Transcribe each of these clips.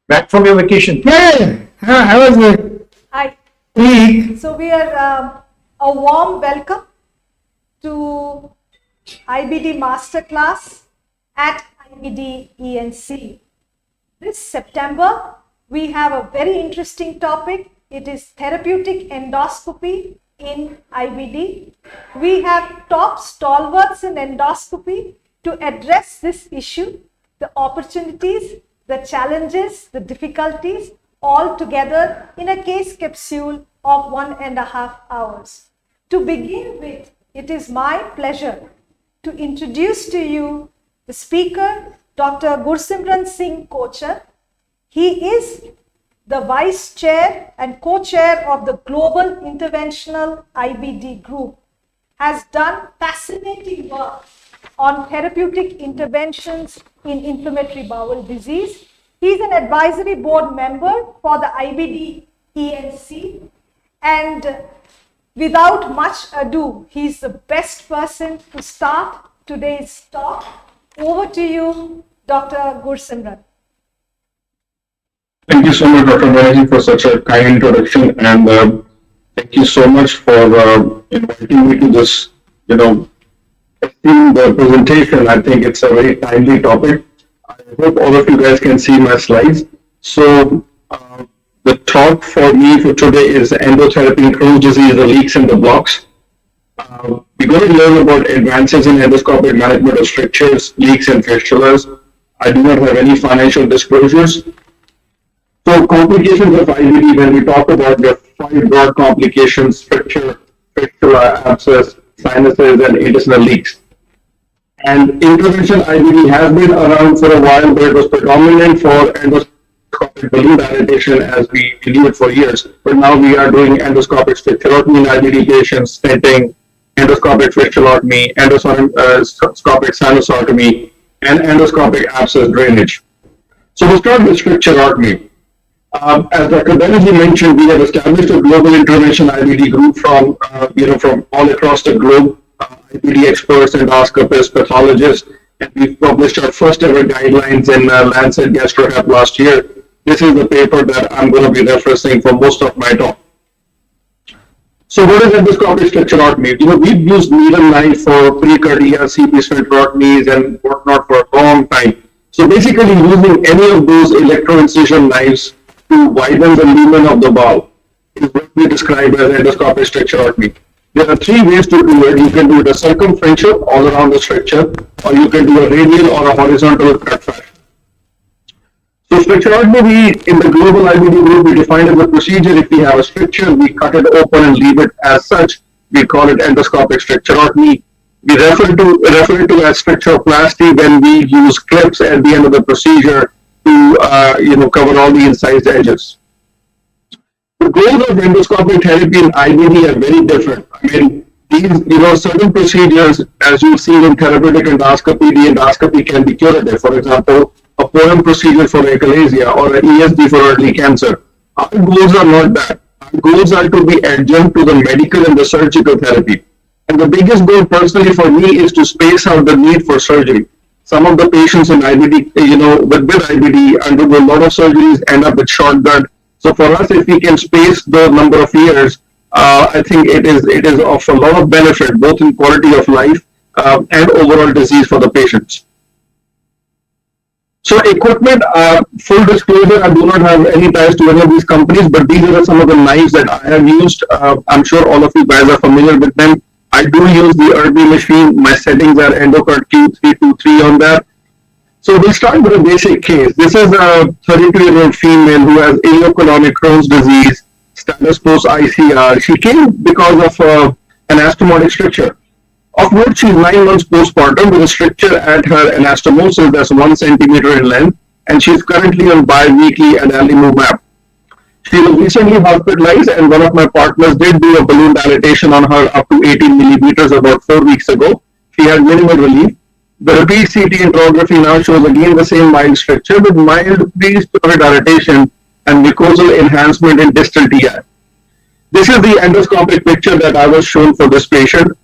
Back from your vacation? Yeah. I was Hi. week. So we are a warm welcome to IBD Masterclass at IBDENC. This September, we have a very interesting topic. It is therapeutic endoscopy in IBD. We have top stalwarts in endoscopy to address this issue, the opportunities, the challenges, the difficulties, all together in a case capsule of 1.5 hours. To begin with, it is my pleasure to introduce to you the speaker, Dr. Gursimran Singh Kochhar. He is the Vice Chair and Co-Chair of the Global Interventional IBD Group, has done fascinating work on therapeutic interventions in inflammatory bowel disease. He is an advisory board member for the IBDENC, and without much ado, he is the best person to start today's talk. Over to you, Dr. Gursimran. Thank you so much, Dr. Banerjee, for such a kind introduction, and thank you so much for inviting me to this, the presentation. I think it's a very timely topic. I hope all of you guys can see my slides. So the talk for me for today is endotherapy in Crohn's disease, the leaks and the blocks. We're going to learn about advances in endoscopic management of strictures, leaks, and fistulas. I do not have any financial disclosures. So complications of IBD, when we talk about the 5 broad complications: stricture, fistula, abscess, sinuses, and intestinal leaks. And intervention IBD has been around for a while, but it was predominant for endoscopic balloon dilatation as we knew it for years. But now we are doing endoscopic stricturotomy in IBD patients, stenting, endoscopic fistulotomy, endoscopic sinusotomy, and endoscopic abscess drainage. So we'll start with stricturotomy. As Dr. Banerjee mentioned, we have established a global intervention IBD group from all across the globe, IBD experts, endoscopists, pathologists, and we've published our first ever guidelines in Lancet GastroHep last year. This is the paper that I'm going to be referencing for most of my talk. So what is endoscopic stricturotomy? We've used needle knife for precardia, CP sphincterotomies, and whatnot for a long time. So basically using any of those electro-incision knives to widen the lumen of the bowel is what we describe as endoscopic stricturotomy. There are 3 ways to do it. You can do it a circumferential all around the stricture, or you can do a radial or a horizontal cut fashion. So stricturotomy, in the global IBD group, we define as a procedure. If we have a stricture, we cut it open and leave it as such. We call it endoscopic stricturotomy. We refer to as stricturoplasty when we use clips at the end of the procedure to cover all the incised edges. The goals of endoscopic therapy in IBD are very different. I mean, these, certain procedures, as you've seen in therapeutic endoscopy, the endoscopy can be curative. For example, a POEM procedure for achalasia or an ESD for early cancer. Our goals are not that. Our goals are to be adjunct to the medical and the surgical therapy. And the biggest goal personally for me is to space out the need for surgery. Some of the patients in IBD, with IBD undergo a lot of surgeries, end up with short gut. So for us, if we can space the number of years, I think it is of a lot of benefit, both in quality of life and overall disease for the patients. So equipment, full disclosure, I do not have any ties to any of these companies, but these are some of the knives that I have used. I'm sure all of you guys are familiar with them. I do use the Irby machine. My settings are EndoCut Q323 on that. So we'll start with a basic case. This is a 32-year-old female who has ileocolonic Crohn's disease, status post ICR. She came because of an anastomotic stricture, of which she's 9 months postpartum with a stricture at her anastomosis that's 1 centimeter in length, and she's currently on bi-weekly adalimumab. She was recently hospitalized, and one of my partners did do a balloon dilatation on her up to 18 millimeters about 4 weeks ago. She had minimal relief. The repeat CT interrography now shows again the same mild stricture with mild pre-story dilatation and mucosal enhancement in distal TI. This is the endoscopic picture that I was shown for this patient.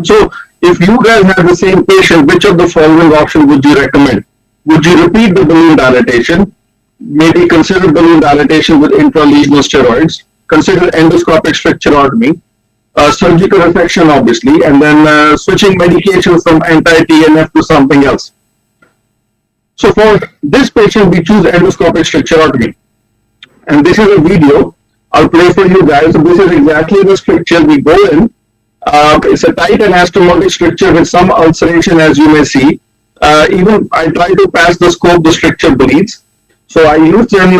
So if you guys have the same patient, which of the following option would you recommend? Would you repeat the balloon dilatation? Maybe consider balloon dilatation with intralesional steroids. Consider endoscopic stricturotomy, surgical resection, obviously, and then switching medication from anti-TNF to something else. So for this patient, we choose endoscopic stricturotomy. And this is a video I'll play for you guys. So this is exactly the stricture. We go in. It's a tight anastomotic stricture with some ulceration, as you may see. Even I try to pass the scope, the stricture bleeds. So I use an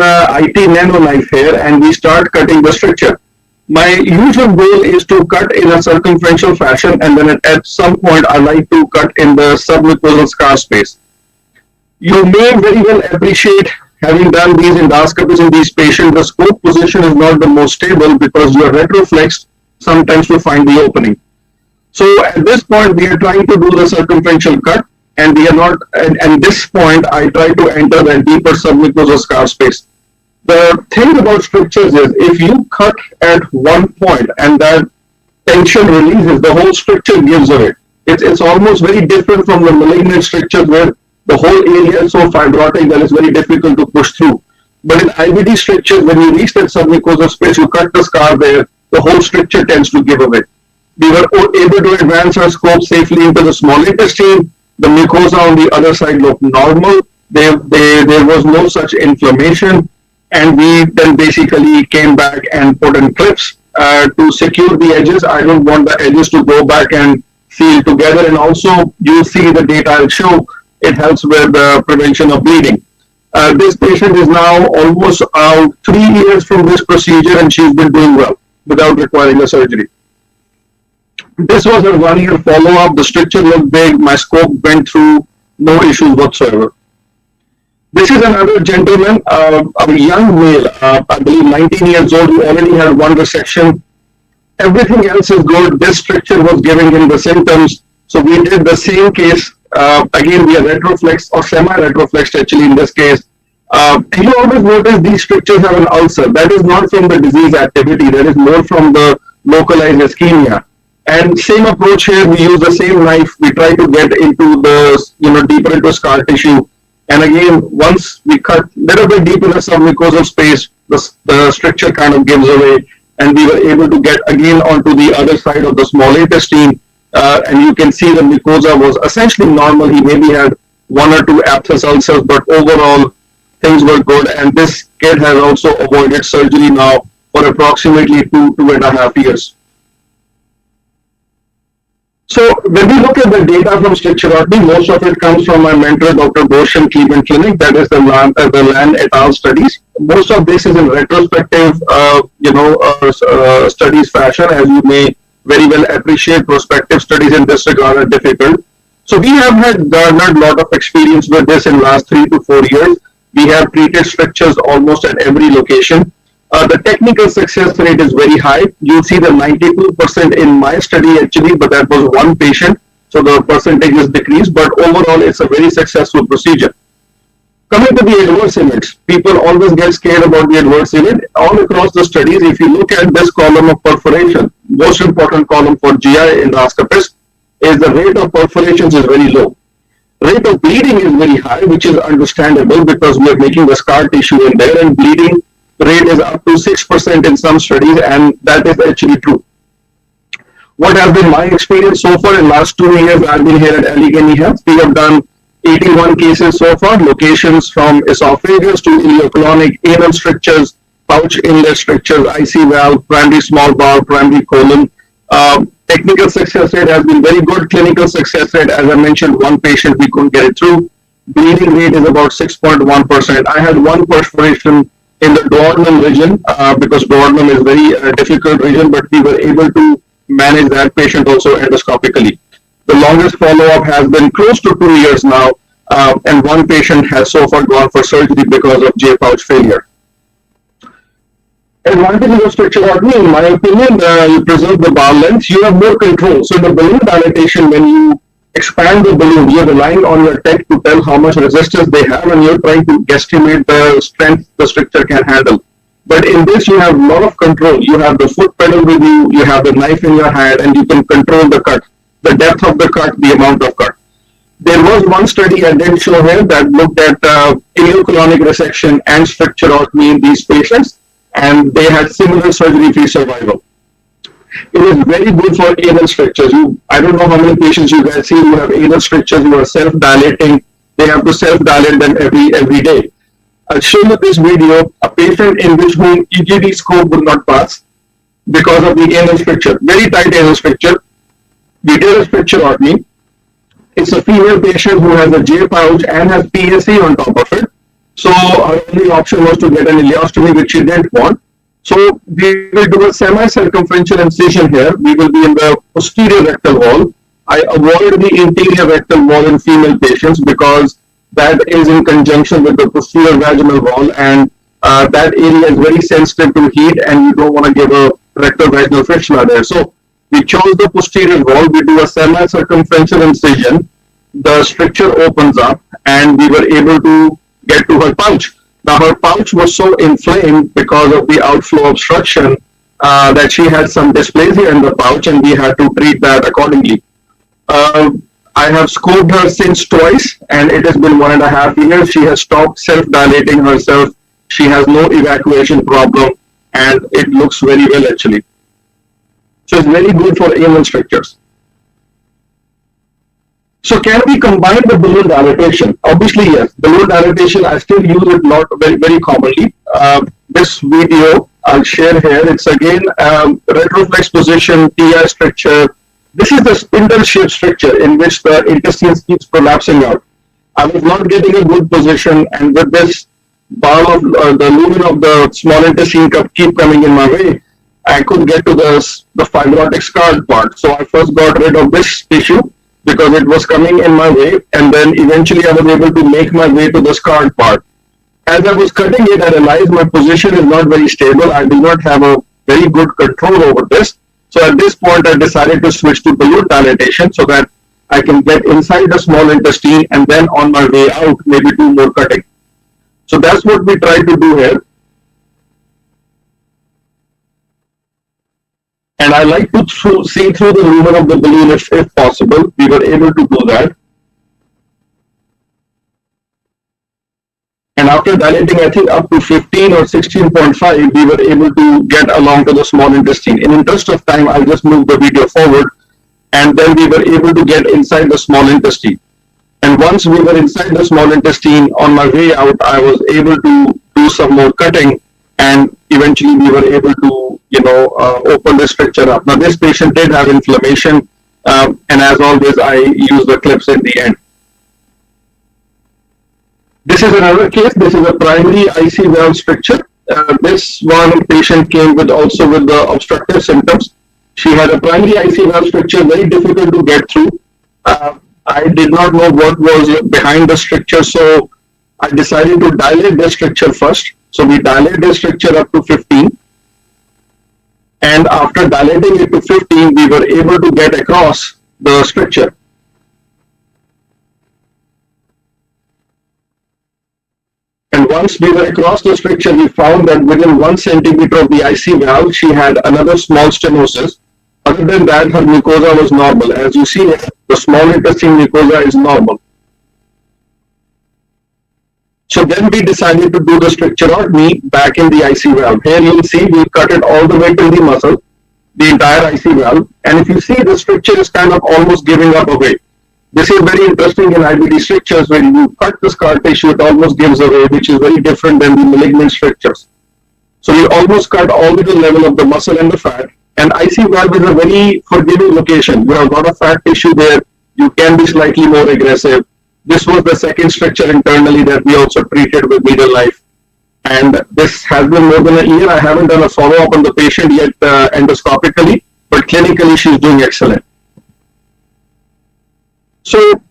IT nano knife here and we start cutting the stricture. My usual goal is to cut in a circumferential fashion, and then at some point I like to cut in the submucosal scar space. You may very well appreciate, having done these endoscopies in these patients, the scope position is not the most stable because you are retroflexed sometimes to find the opening. So at this point we are trying to do the circumferential cut, and we are not, at this point I try to enter the deeper submucosal scar space. The thing about strictures is, if you cut at one point and that tension releases, the whole stricture gives away. It's almost very different from the malignant strictures where the whole area is so fibrotic that it's very difficult to push through. But in IBD strictures, when you reach that submucosal space, you cut the scar there, the whole stricture tends to give away. We were able to advance our scope safely into the small intestine. The mucosa on the other side looked normal. There was no such inflammation. And we then basically came back and put in clips to secure the edges. I don't want the edges to go back and seal together. And also, you'll see the data I'll show. It helps with the prevention of bleeding. This patient is now almost out 3 years from this procedure, and she's been doing well without requiring a surgery. This was a 1-year follow-up. The stricture looked big. My scope went through, no issues whatsoever. This is another gentleman, a young male, I believe 19 years old, who already had one resection. Everything else is good. This stricture was giving him the symptoms. So we did the same case. Again, we are retroflexed or semi-retroflexed actually in this case. You always notice these strictures have an ulcer. That is not from the disease activity. That is more from the localized ischemia. And same approach here. We use the same knife. We try to get into the, deeper into scar tissue. And again, once we cut a little bit deep in the submucosal space, the stricture kind of gives away, and we were able to get again onto the other side of the small intestine. And you can see the mucosa was essentially normal. He maybe had 1 or 2 abscess ulcers, but overall things were good. And this kid has also avoided surgery now for approximately 2.5 years. So when we look at the data from stricturotomy, most of it comes from my mentor, Dr. Gursimran Cleveland Clinic. That is the Land et al. Studies. Most of this is in retrospective, studies fashion. As you may very well appreciate, prospective studies in this regard are difficult. So we have had garnered a lot of experience with this in the last 3 to 4 years. We have treated strictures almost at every location. The technical success rate is very high. You'll see the 92% in my study actually, but that was one patient, so the percentage is decreased, but overall it's a very successful procedure. Coming to the adverse events, people always get scared about the adverse event. All across the studies, if you look at this column of perforation, most important column for GI endoscopist, is the rate of perforations is very low. Rate of bleeding is very high, which is understandable because we are making the scar tissue in there, and bleeding rate is up to 6% in some studies, and that is actually true. What has been my experience so far in the last 2 years I've been here at Allegheny Health? We have done 81 cases so far, locations from esophagus to ileocolonic, anal strictures, pouch inlet strictures, IC valve, primary small bowel, primary colon. Technical success rate has been very good. Clinical success rate, as I mentioned, one patient we couldn't get it through. Bleeding rate is about 6.1%. I had one perforation in the duodenum region because duodenum is very difficult region, but we were able to manage that patient also endoscopically. The longest follow-up has been close to 2 years now, and one patient has so far gone for surgery because of J pouch failure. Advantages of stricturotomy, in my opinion, you preserve the bowel length, you have more control. So the balloon dilatation, when you expand the balloon, you're relying on your tech to tell how much resistance they have, and you're trying to guesstimate the strength the stricture can handle. But in this, you have a lot of control. You have the foot pedal with you, you have the knife in your hand, and you can control the cut, the depth of the cut, the amount of cut. There was one study I did show here that looked at ileocolonic resection and stricturotomy in these patients, and they had similar surgery-free survival. It is very good for anal strictures. I don't know how many patients you guys see who have anal strictures who are self-dilating. They have to self-dilate them every day. I'll show you this video, a patient in which whom EGD scope would not pass because of the anal stricture, very tight anal stricture. We did a stricturotomy. It's a female patient who has a J pouch and has PSA on top of it. So our only option was to get an ileostomy, which she didn't want. So we will do a semi-circumferential incision here. We will be in the posterior rectal wall. I avoid the interior rectal wall in female patients because that is in conjunction with the posterior vaginal wall, and that area is very sensitive to heat, and you don't want to give a rectal vaginal fistula there. So we chose the posterior wall. We do a semi-circumferential incision. The stricture opens up, and we were able to get to her pouch. Now, her pouch was so inflamed because of the outflow obstruction that she had some dysplasia in the pouch, and we had to treat that accordingly. I have scoped her since twice, and it has been 1.5 years. She has stopped self-dilating herself. She has no evacuation problem, and it looks very well actually. So it's very good for anal strictures. So can we combine the balloon dilatation? Obviously, yes. Balloon dilatation, I still use it not very commonly. This video I'll share here. It's again retroflex position, TI stricture. This is the spindle-shaped stricture in which the intestines keeps collapsing out. I was not getting a good position, and with this balm of the lumen of the small intestine cup keep coming in my way, I could get to the fibrotic scarred part. So I first got rid of this tissue because it was coming in my way, and then eventually I was able to make my way to the scarred part. As I was cutting it, I realized my position is not very stable. I do not have a very good control over this. So at this point, I decided to switch to balloon dilatation so that I can get inside the small intestine, and then on my way out, maybe do more cutting. So that's what we try to do here. And I like to see through the lumen of the balloon if possible. We were able to do that. And after dilating, I think up to 15 or 16.5, we were able to get along to the small intestine. In interest of time, I'll just move the video forward. And then we were able to get inside the small intestine. And once we were inside the small intestine, on my way out, I was able to do some more cutting. And eventually we were able to, open the stricture up. Now this patient did have inflammation. And as always, I use the clips in the end. This is another case. This is a primary IC valve stricture. This one patient came also with the obstructive symptoms. She had a primary IC valve stricture, very difficult to get through. I did not know what was behind the stricture, so I decided to dilate the stricture first. So we dilated the stricture up to 15. And after dilating it to 15, we were able to get across the stricture. And once we were across the stricture, we found that within 1 centimeter of the IC valve, she had another small stenosis. Other than that, her mucosa was normal. As you see, the small intestine mucosa is normal. So then we decided to do the stricturotomy back in the IC valve. Here you'll see we cut it all the way to the muscle, the entire IC valve. And if you see, the stricture is kind of almost giving up away. This is very interesting in IBD strictures. When you cut the scar tissue, it almost gives away, which is very different than the malignant strictures. So we almost cut all to the level of the muscle and the fat. And IC valve is a very forgiving location. You have a lot of fat tissue there. You can be slightly more aggressive. This was the second stricture internally that we also treated with needle knife. And this has been more than a year. I haven't done a follow-up on the patient yet endoscopically, but clinically she's doing excellent. So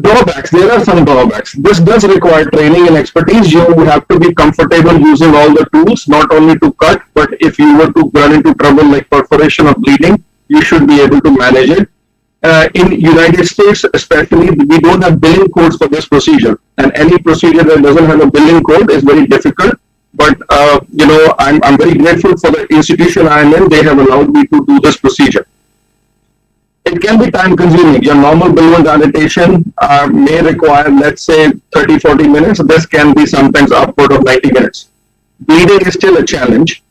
drawbacks, there are some drawbacks. This does require training and expertise. You have to be comfortable using all the tools, not only to cut, but if you were to run into trouble like perforation or bleeding, you should be able to manage it. In United States especially, we don't have billing codes for this procedure, and any procedure that doesn't have a billing code is very difficult. But I'm very grateful for the institution I am in. They have allowed me to do this procedure. It it can be time consuming. Your normal balloon dilatation may require, let's say, 30-40 minutes. This can be sometimes upward of 90 minutes. Bleeding is still a challenge.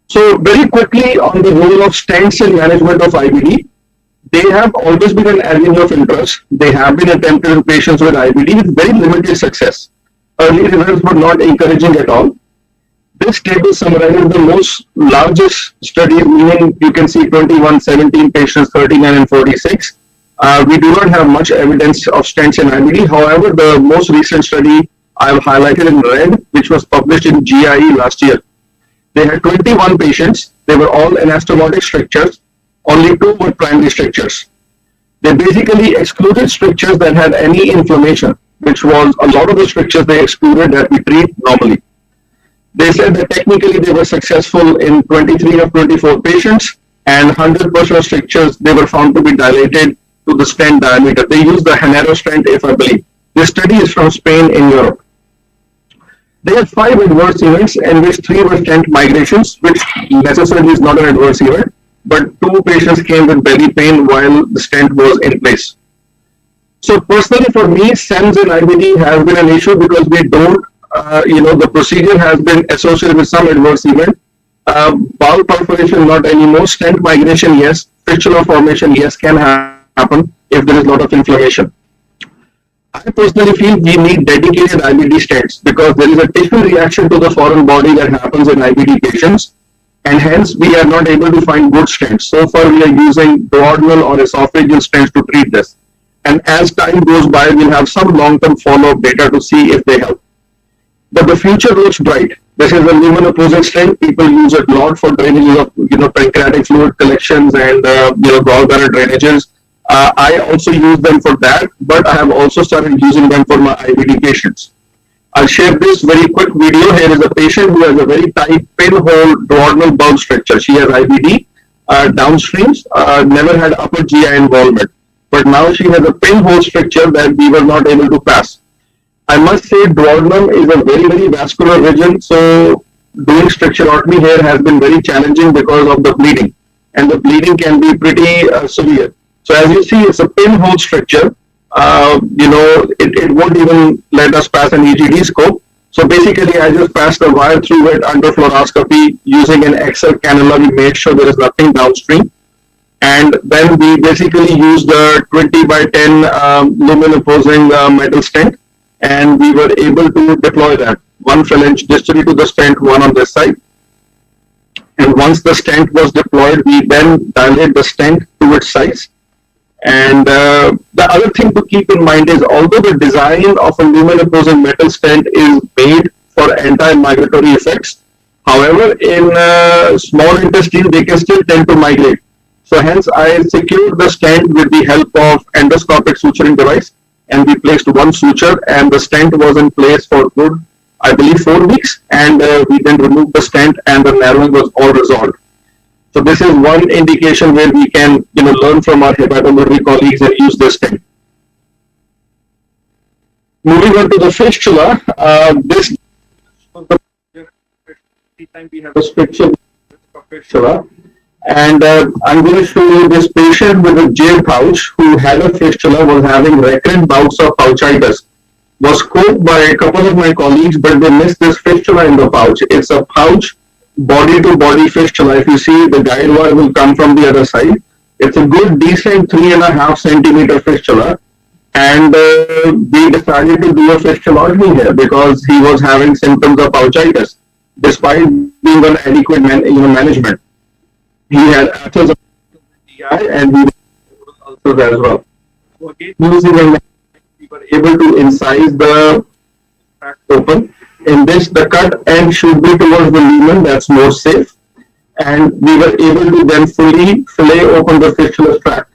So very quickly on the role of stents in management of IBD, they have always been an area of interest. They have been attempted in patients with IBD with very limited success. Early results were not encouraging at all. This table summarizes the most largest studies, meaning you can see 21, 17 patients, 39 and 46. We do not have much evidence of stents in IBD. However, the most recent study I have highlighted in red, which was published in GIE last year. They had 21 patients. They were all anastomotic strictures. Only 2 were primary strictures. They basically excluded strictures that had any inflammation, which was a lot of the strictures they excluded that we treat normally. They said that technically they were successful in 23 of 24 patients, and 100% of strictures they were found to be dilated to the stent diameter. They used the Janssen stent, if I believe. This study is from Spain in Europe. They had 5 adverse events, in which 3 were stent migrations, which necessarily is not an adverse event, but 2 patients came with belly pain while the stent was in place. So personally for me, SEMS in IBD has been an issue because we don't, the procedure has been associated with some adverse event. Bowel perforation, not anymore. Stent migration, yes. Fistula formation, yes, can happen if there is a lot of inflammation. I personally feel we need dedicated IBD stents because there is a tissue reaction to the foreign body that happens in IBD patients, and hence we are not able to find good stents. So far we are using duodenal or esophageal stents to treat this. And as time goes by, we'll have some long-term follow-up data to see if they help. But the future looks bright. This is a lumen opposite stent. People use it a lot for drainage of pancreatic fluid collections and gallbladder drainages. I also use them for that, but I have also started using them for my IBD patients. I'll share this very quick video. Here is a patient who has a very tight pinhole duodenal bulb stricture. She has IBD downstreams, never had upper GI involvement, but now she has a pinhole stricture that we were not able to pass. I must say duodenum is a very, very vascular region, so doing stricturotomy here has been very challenging because of the bleeding, and the bleeding can be pretty severe. So as you see, it's a pinhole stricture. It won't even let us pass an EGD scope. So basically, I just passed the wire through it under fluoroscopy using an XL cannula. We made sure there is nothing downstream. And then we basically used the 20 by 10 lumen opposing metal stent. And we were able to deploy that. 1 phalange distally to the stent, 1 on this side. And once the stent was deployed, we then dilate the stent to its size. And the other thing to keep in mind is, although the design of a lumen opposing metal stent is made for anti-migratory effects, however, in small intestine, they can still tend to migrate. So hence, I secured the stent with the help of endoscopic suturing device, and we placed 1 suture, and the stent was in place for good, I believe, 4 weeks, and we then removed the stent, and the narrowing was all resolved. So this is one indication where we can, learn from our hepatomegaly colleagues and use this stent. Moving on to the fistula, this time we have a picture of fistula, and I'm going to show you this patient with a J pouch who had a fistula, was having recurrent bouts of pouchitis. Was scoped by a couple of my colleagues, but they missed this fistula in the pouch. It's a pouch body-to-body fistula. If you see, the guide wire will come from the other side. It's a good, decent 3.5 centimeter fistula, and we decided to do a fistulotomy here because he was having symptoms of pouchitis, despite being on adequate management. He had ulcers of the GI and he had ulcers as well. So again, we were able to incise the tract open. In this, the cut end should be towards the lumen, that's more safe. And we were able to then fully fillet open the fistulous tract.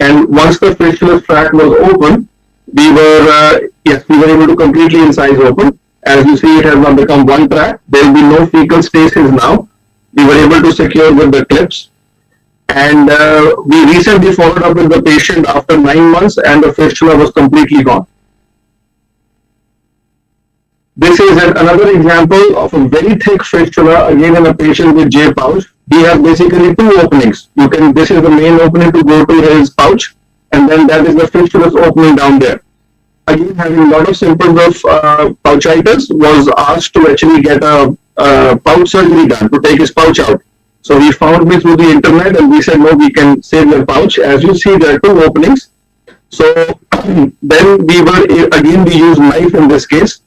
And once the fistulous tract was open, we were able to completely incise open. As you see, it has now become 1 tract. There will be no fecal stasis now. We were able to secure with the clips. And we recently followed up with the patient after 9 months, and the fistula was completely gone. This is another example of a very thick fistula, again in a patient with J pouch. he has basically two openings. This is the main opening to go to his pouch, and then that is the fistulous opening down there. Again, having a lot of symptoms of pouchitis, was asked to actually get a pouch surgery done to take his pouch out. So he found me through the internet, and we said, no, we can save your pouch. As you see, there are two openings. So then we use knife in this case.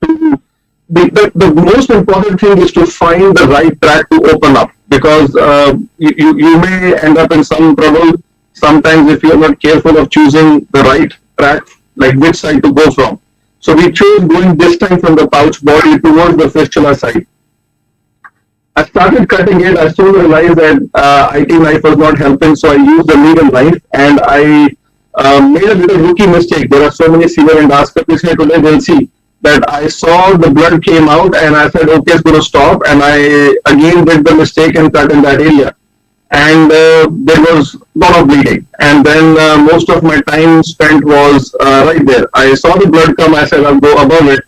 The most important thing is to find the right track to open up, because you may end up in some trouble sometimes if you are not careful of choosing the right track, like which side to go from. So we chose going this time from the pouch body towards the fistula side. I started cutting it. I soon realized that IT knife was not helping, so I used the needle knife, and I made a little rookie mistake. There are so many severe endoscopies here today, they'll see that I saw the blood came out, and I said, okay, it's going to stop, and I again did the mistake and cut in that area. And there was a lot of bleeding, and then most of my time spent was right there. I saw the blood come, I said, I'll go above it,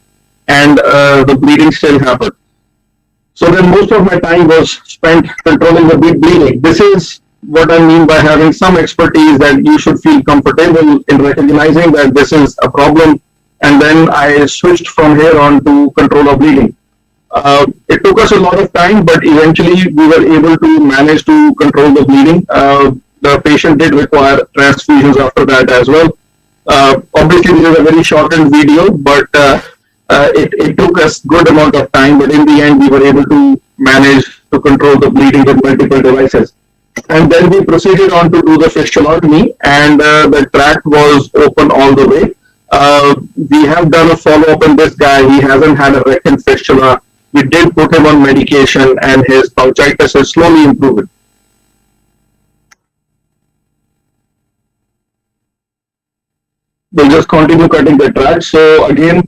and the bleeding still happened. So then most of my time was spent controlling the bleeding. This is what I mean by having some expertise, that you should feel comfortable in recognizing that this is a problem. And then I switched from here on to control of bleeding. It took us a lot of time, but eventually we were able to manage to control the bleeding. The patient did require transfusions after that as well. Obviously, this is a very shortened video, but it took us good amount of time. But in the end, we were able to manage to control the bleeding with multiple devices. And then we proceeded on to do the fistulotomy, and the tract was open all the way. We have done a follow-up on this guy. He hasn't had a recurrent fistula. We did put him on medication, and his pouchitis is slowly improving. We'll just continue cutting the tract. So again,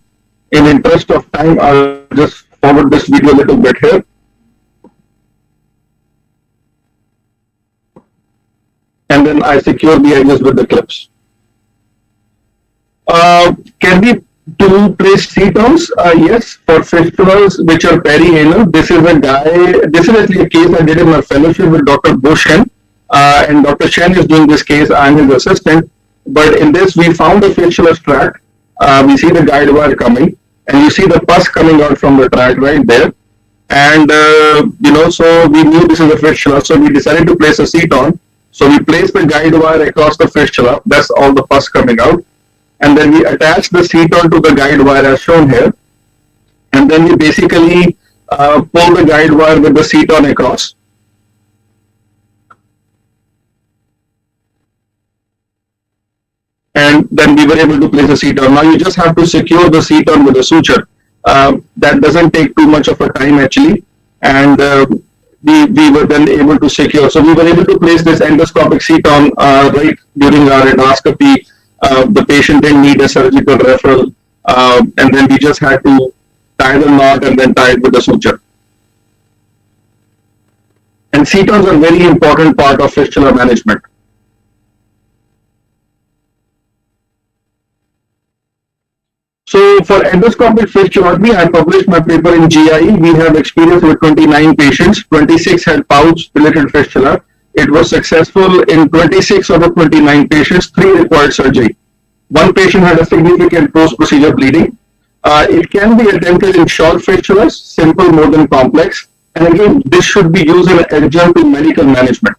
in interest of time, I'll just forward this video a little bit here. And then I secure the edges with the clips. Can we place Setons? Yes, for fistulas which are perianal. This is actually a case I did in my fellowship with Dr. Boshen, and Dr. Shen is doing this case. I'm his assistant. But in this, we found the fistulous tract. We see the guide wire coming, and you see the pus coming out from the tract right there. And so we knew this is a fistula, so we decided to place a Seton. So we placed the guide wire across the fistula. That's all the pus coming out. And then we attach the Seton to the guide wire as shown here. And then we basically pull the guide wire with the Seton across. And then we were able to place the Seton. Now you just have to secure the Seton with a suture. That doesn't take too much of a time actually. And we were then able to secure. So we were able to place this endoscopic Seton right during our endoscopy. The patient didn't need a surgical referral, and then we just had to tie the knot and then tie it with the suture. And Setons are a very important part of fistula management. So for endoscopic fistulotomy, I published my paper in GI. We have experience with 29 patients. 26 had pouch-related fistula. It was successful in 26 out of 29 patients. 3 required surgery. 1 patient had a significant post-procedure bleeding. It can be attempted in short fistulas, simple more than complex. And again, this should be used in adjunct to medical management.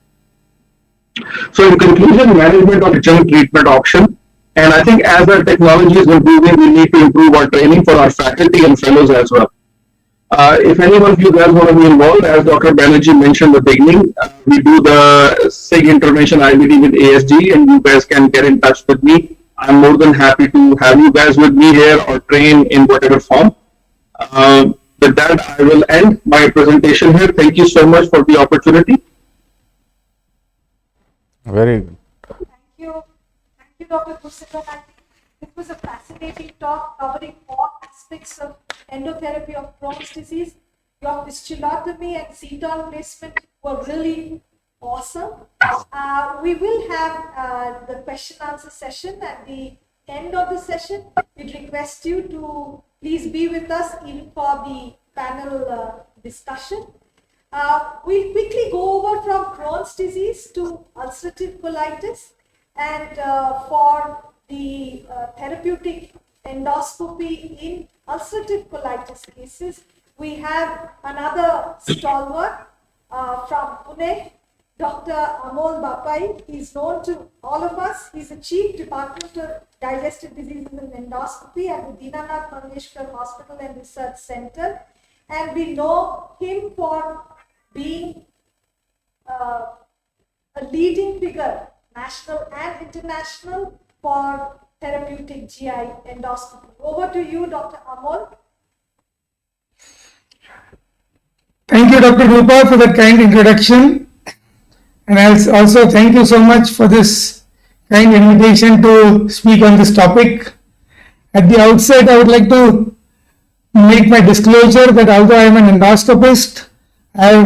So in conclusion, management of adjunct treatment option. And I think as our technology is improving, we need to improve our training for our faculty and fellows as well. If any one of you guys want to be involved, as Dr. Banerjee mentioned at the beginning, we do the SIG intervention IBD with ASG, and you guys can get in touch with me. I'm more than happy to have you guys with me here or train in whatever form. With that, I will end my presentation here. Thank you so much for the opportunity. Very good. Thank you, Dr. Gursimran. I think it was a fascinating talk covering all aspects of endotherapy of Crohn's disease. Your fistulotomy and Seton placement were really awesome. We will have the question answer session at the end of the session. We'd request you to please be with us even for the panel discussion. We'll quickly go over from Crohn's disease to ulcerative colitis, and for the therapeutic endoscopy in ulcerative colitis cases, we have another stalwart from Pune, Dr. Amol Bapaye. He's known to all of us. He's the Chief Department of Digestive Diseases and Endoscopy at the Dinanath Mangeshkar Hospital and Research Center. And we know him for being a leading figure, national and international, for therapeutic GI endoscopy. Over to you, Dr. Amol. Thank you, Dr. Rupa, for that kind introduction. And I'll also thank you so much for this kind invitation to speak on this topic. At the outset, I would like to make my disclosure that although I am an endoscopist, I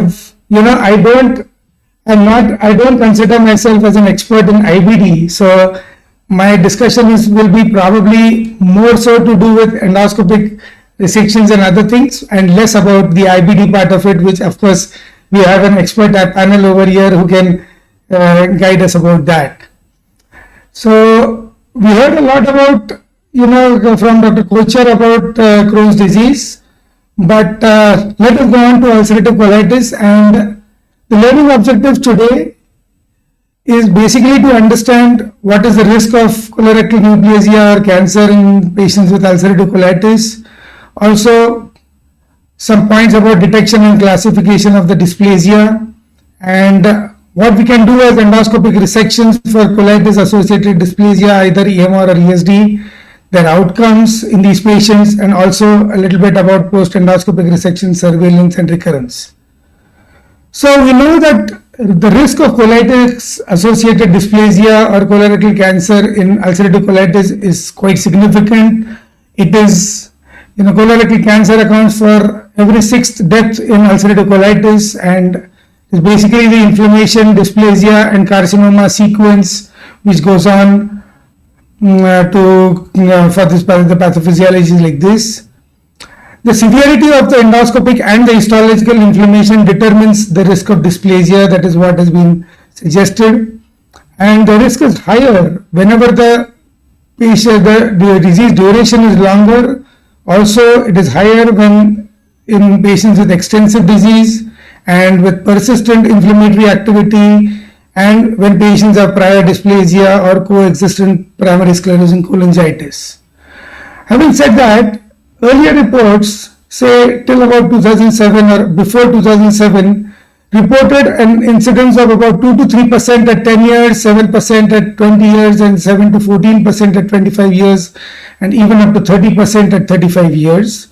don't consider myself as an expert in IBD. So my discussion will be probably more so to do with endoscopic resections and other things, and less about the IBD part of it, which of course we have an expert panel over here who can guide us about that. So we heard a lot about, from Dr. Kochhar about Crohn's disease, but let us go on to ulcerative colitis. And the learning objective today is basically to understand what is the risk of colorectal neoplasia or cancer in patients with ulcerative colitis. Also, some points about detection and classification of the dysplasia, and what we can do as endoscopic resections for colitis-associated dysplasia, either EMR or ESD, their outcomes in these patients, and also a little bit about post-endoscopic resection surveillance and recurrence. So we know that the risk of colitis-associated dysplasia or colorectal cancer in ulcerative colitis is quite significant. It is, colorectal cancer accounts for every sixth death in ulcerative colitis, and is basically the inflammation, dysplasia, and carcinoma sequence which goes on for this the pathophysiology is like this. The severity of the endoscopic and the histological inflammation determines the risk of dysplasia. That is what has been suggested, and the risk is higher whenever the disease duration is longer. Also, it is higher when in patients with extensive disease and with persistent inflammatory activity, and when patients have prior dysplasia or coexistent primary sclerosing cholangitis. Having said that, earlier reports, say till about 2007 or before 2007, reported an incidence of about 2 to 3% at 10 years, 7% at 20 years, and 7 to 14% at 25 years, and even up to 30% at 35 years.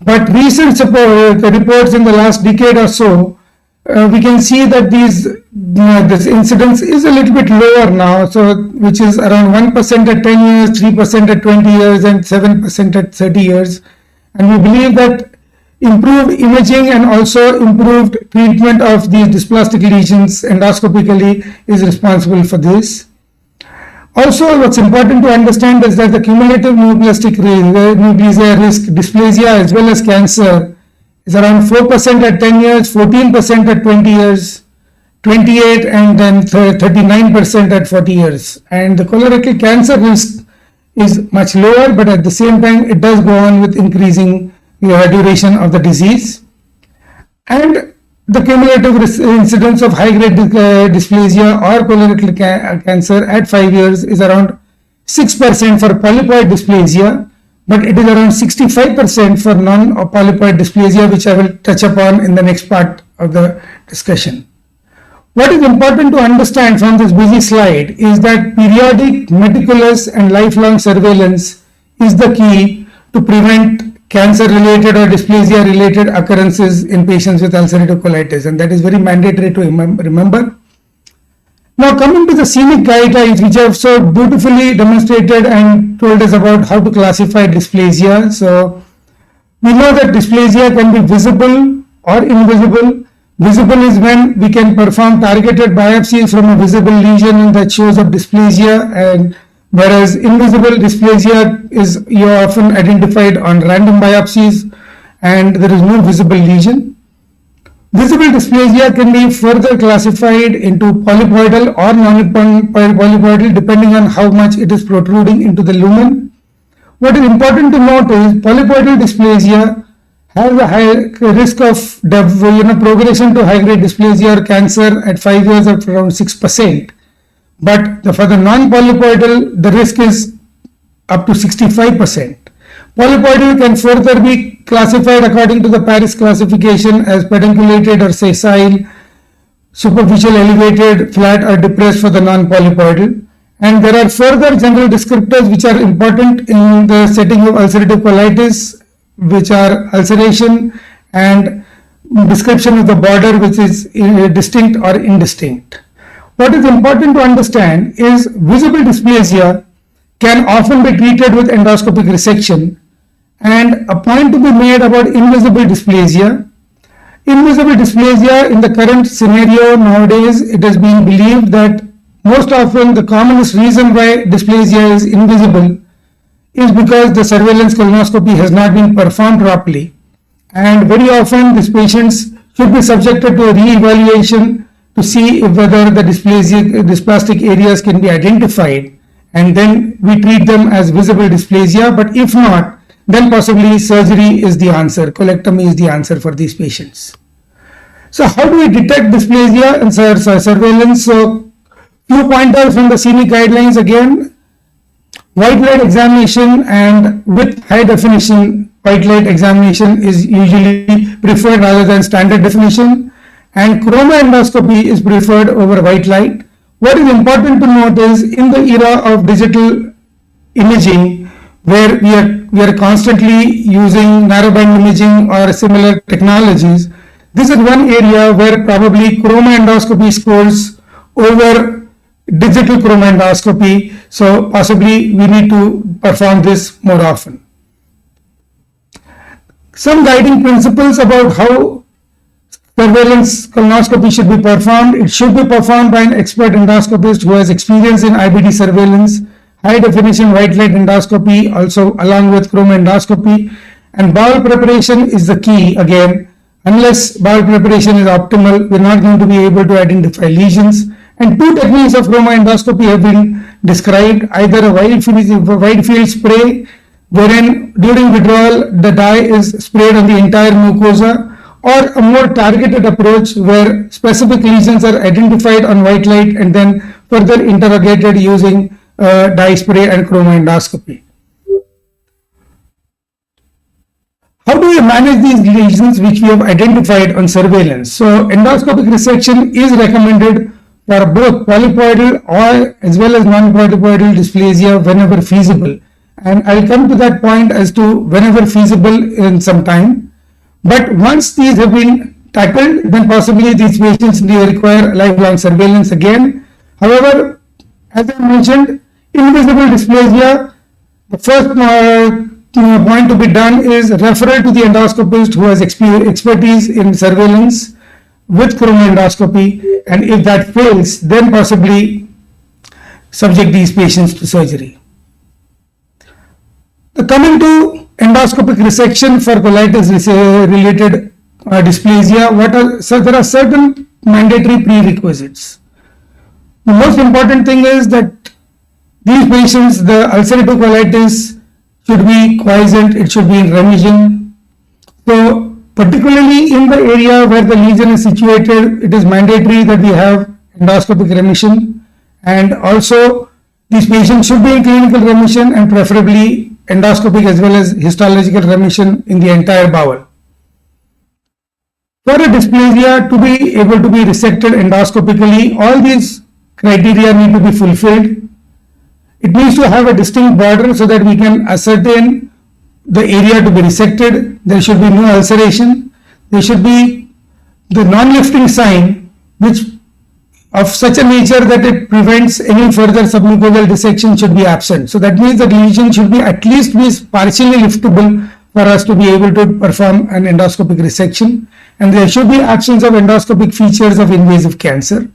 But recent reports in the last decade or so, we can see that this incidence is a little bit lower now, so which is around 1% at 10 years, 3% at 20 years, and 7% at 30 years. And we believe that improved imaging and also improved treatment of these dysplastic lesions endoscopically is responsible for this. Also, what's important to understand is that the cumulative neoplastic neoplasia risk, dysplasia as well as cancer, is around 4% at 10 years, 14% at 20 years, 28% and then 39% at 40 years. And the colorectal cancer risk is much lower, but at the same time, it does go on with increasing duration of the disease. And the cumulative incidence of high-grade dysplasia or colorectal cancer at 5 years is around 6% for polypoid dysplasia, but it is around 65% for non-polypoid dysplasia, which I will touch upon in the next part of the discussion. What is important to understand from this busy slide is that periodic, meticulous, and lifelong surveillance is the key to prevent cancer-related or dysplasia-related occurrences in patients with ulcerative colitis, and that is very mandatory to remember. Now, coming to the SCENIC guidelines, which have so beautifully demonstrated and told us about how to classify dysplasia. So, we know that dysplasia can be visible or invisible. Visible is when we can perform targeted biopsies from a visible lesion that shows up dysplasia, and whereas invisible dysplasia is often identified on random biopsies and there is no visible lesion. Visible dysplasia can be further classified into polypoidal or non-polypoidal depending on how much it is protruding into the lumen. What is important to note is polypoidal dysplasia has a high risk of progression to high-grade dysplasia or cancer at 5 years of around 6%. But for the non-polypoidal, the risk is up to 65%. Polypoidal can further be classified according to the Paris classification as pedunculated or sessile, superficial, elevated, flat or depressed for the non-polypoidal. And there are further general descriptors which are important in the setting of ulcerative colitis, which are ulceration and description of the border, which is distinct or indistinct. What is important to understand is visible dysplasia can often be treated with endoscopic resection, and a point to be made about invisible dysplasia. Invisible dysplasia in the current scenario nowadays, it is being believed that most often the commonest reason why dysplasia is invisible is because the surveillance colonoscopy has not been performed properly, and very often these patients should be subjected to a re-evaluation to see whether the dysplastic areas can be identified, and then we treat them as visible dysplasia. But if not, then possibly surgery is the answer, colectomy is the answer for these patients. So how do we detect dysplasia and surveillance? So few pointers from the SCENIC guidelines again. White light examination and with high definition white light examination is usually preferred rather than standard definition, and chroma endoscopy is preferred over white light. What is important to note is in the era of digital imaging, where we are constantly using narrowband imaging or similar technologies, this is one area where probably chroma endoscopy scores over digital chroma endoscopy, so possibly we need to perform this more often. Some guiding principles about how surveillance colonoscopy should be performed. It should be performed by an expert endoscopist who has experience in IBD surveillance, high definition white light endoscopy also along with chroma endoscopy, and bowel preparation is the key. Again, unless bowel preparation is optimal, we're not going to be able to identify lesions. And two techniques of chroma endoscopy have been described, either a wide field spray, wherein during withdrawal the dye is sprayed on the entire mucosa, or a more targeted approach where specific lesions are identified on white light and then further interrogated using dye spray and chroma endoscopy. How do we manage these lesions which we have identified on surveillance? So endoscopic resection is recommended for both polypoidal or as well as non-polypoidal dysplasia whenever feasible, and I'll come to that point as to whenever feasible in some time. But once these have been tackled, then possibly these patients may require lifelong surveillance again. However, as I mentioned, invisible dysplasia, the first point to be done is referral to the endoscopist who has expertise in surveillance with chroma endoscopy, and if that fails, then possibly subject these patients to surgery. Coming to endoscopic resection for colitis related dysplasia, so there are certain mandatory prerequisites. The most important thing is that these patients, the ulcerative colitis should be quiescent, it should be in remission. So particularly in the area where the lesion is situated, it is mandatory that we have endoscopic remission, and also these patients should be in clinical remission and preferably endoscopic as well as histological remission in the entire bowel. For a dysplasia to be able to be resected endoscopically, all these criteria need to be fulfilled. It needs to have a distinct border so that we can ascertain the area to be resected. There should be no ulceration. There should be the non-lifting sign which of such a nature that it prevents any further submucosal dissection should be absent. So that means the lesion should be at least be partially liftable for us to be able to perform an endoscopic resection, and there should be absence of endoscopic features of invasive cancer.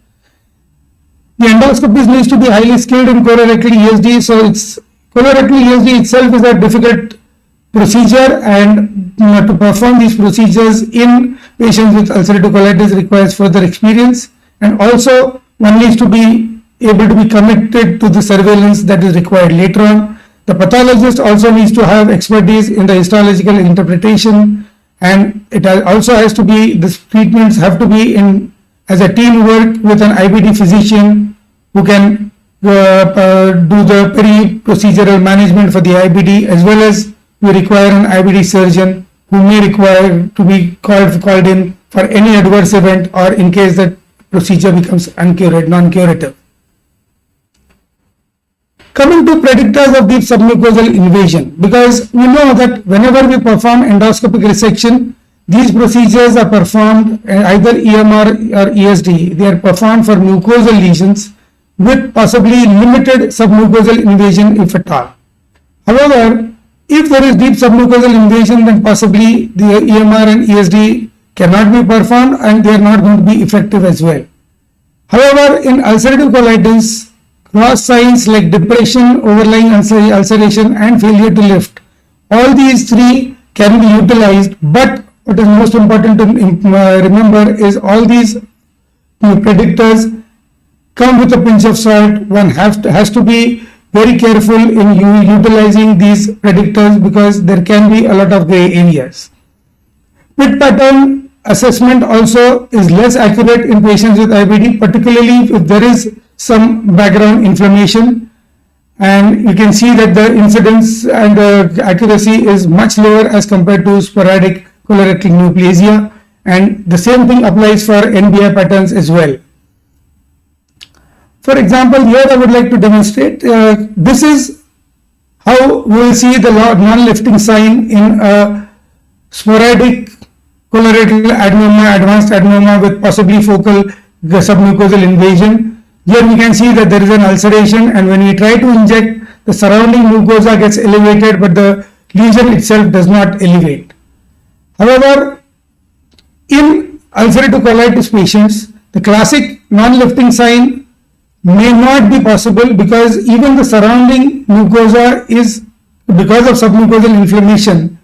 The endoscopist needs to be highly skilled in colorectal ESD, so colorectal ESD itself is a difficult procedure, and to perform these procedures in patients with ulcerative colitis requires further experience, and also one needs to be able to be committed to the surveillance that is required later on. The pathologist also needs to have expertise in the histological interpretation, and it also has to be, these treatments have to be in as a teamwork with an IBD physician who can do the peri-procedural management for the IBD, as well as we require an IBD surgeon who may require to be called in for any adverse event or in case that procedure becomes non-curative. Coming to predictors of deep submucosal invasion, because we know that whenever we perform endoscopic resection, these procedures are performed either EMR or ESD. They are performed for mucosal lesions with possibly limited submucosal invasion if at all. However, if there is deep submucosal invasion, then possibly the EMR and ESD cannot be performed and they are not going to be effective as well. However, in ulcerative colitis, cross signs like depression, overlying ulceration and failure to lift, all these three can be utilized, but what is most important to remember is all these predictors come with a pinch of salt. One has to be very careful in utilizing these predictors because there can be a lot of gray areas. Pit pattern assessment also is less accurate in patients with IBD, particularly if there is some background inflammation, and you can see that the incidence and the accuracy is much lower as compared to sporadic colorectal neoplasia, and the same thing applies for NBI patterns as well. For example, here I would like to demonstrate, this is how we will see the non-lifting sign in a sporadic colorectal adenoma, advanced adenoma with possibly focal submucosal invasion. Here we can see that there is an ulceration, and when we try to inject, the surrounding mucosa gets elevated, but the lesion itself does not elevate. However, in ulcerative colitis patients, the classic non-lifting sign may not be possible because even the surrounding mucosa is, because of submucosal inflammation,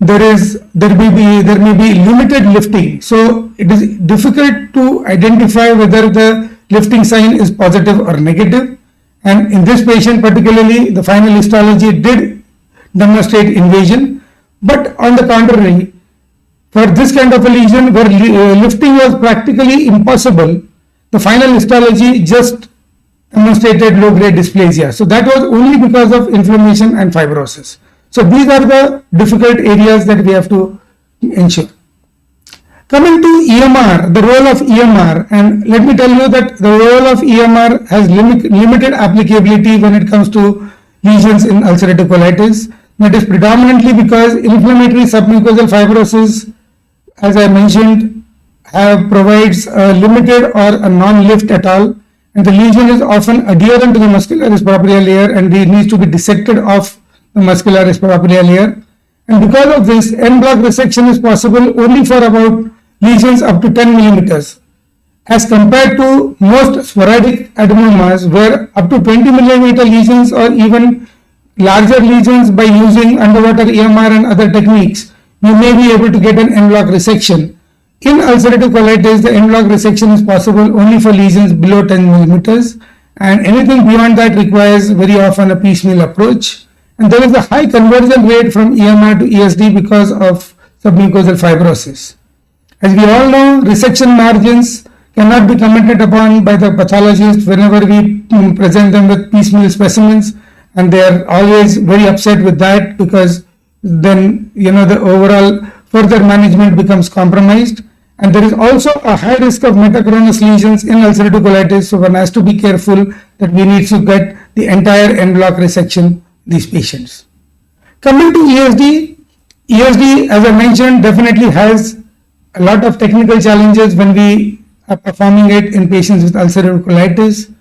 there may be limited lifting. So it is difficult to identify whether the lifting sign is positive or negative. And in this patient particularly, the final histology did demonstrate invasion. But on the contrary, for this kind of a lesion where lifting was practically impossible, the final histology just demonstrated low-grade dysplasia. So that was only because of inflammation and fibrosis. So these are the difficult areas that we have to ensure. Coming to EMR, the role of EMR, and let me tell you that the role of EMR has limited applicability when it comes to lesions in ulcerative colitis. That is predominantly because inflammatory submucosal fibrosis, as I mentioned, provides a limited or a non-lift at all, and the lesion is often adherent to the muscular propria layer and it needs to be dissected off the muscular propria layer. And because of this, en bloc resection is possible only for about lesions up to 10 millimeters, as compared to most sporadic adenomas where up to 20 millimeter lesions or even larger lesions, by using underwater EMR and other techniques, you may be able to get an en bloc resection. In ulcerative colitis, the en bloc resection is possible only for lesions below 10 millimeters, and anything beyond that requires very often a piecemeal approach. And there is a high conversion rate from EMR to ESD because of submucosal fibrosis. As we all know, resection margins cannot be commented upon by the pathologist whenever we present them with piecemeal specimens, and they are always very upset with that because then the overall further management becomes compromised. And there is also a high risk of metachronous lesions in ulcerative colitis, so one has to be careful that we need to get the entire en bloc resection these patients. Coming to ESD, as I mentioned, definitely has a lot of technical challenges when we are performing it in patients with ulcerative colitis.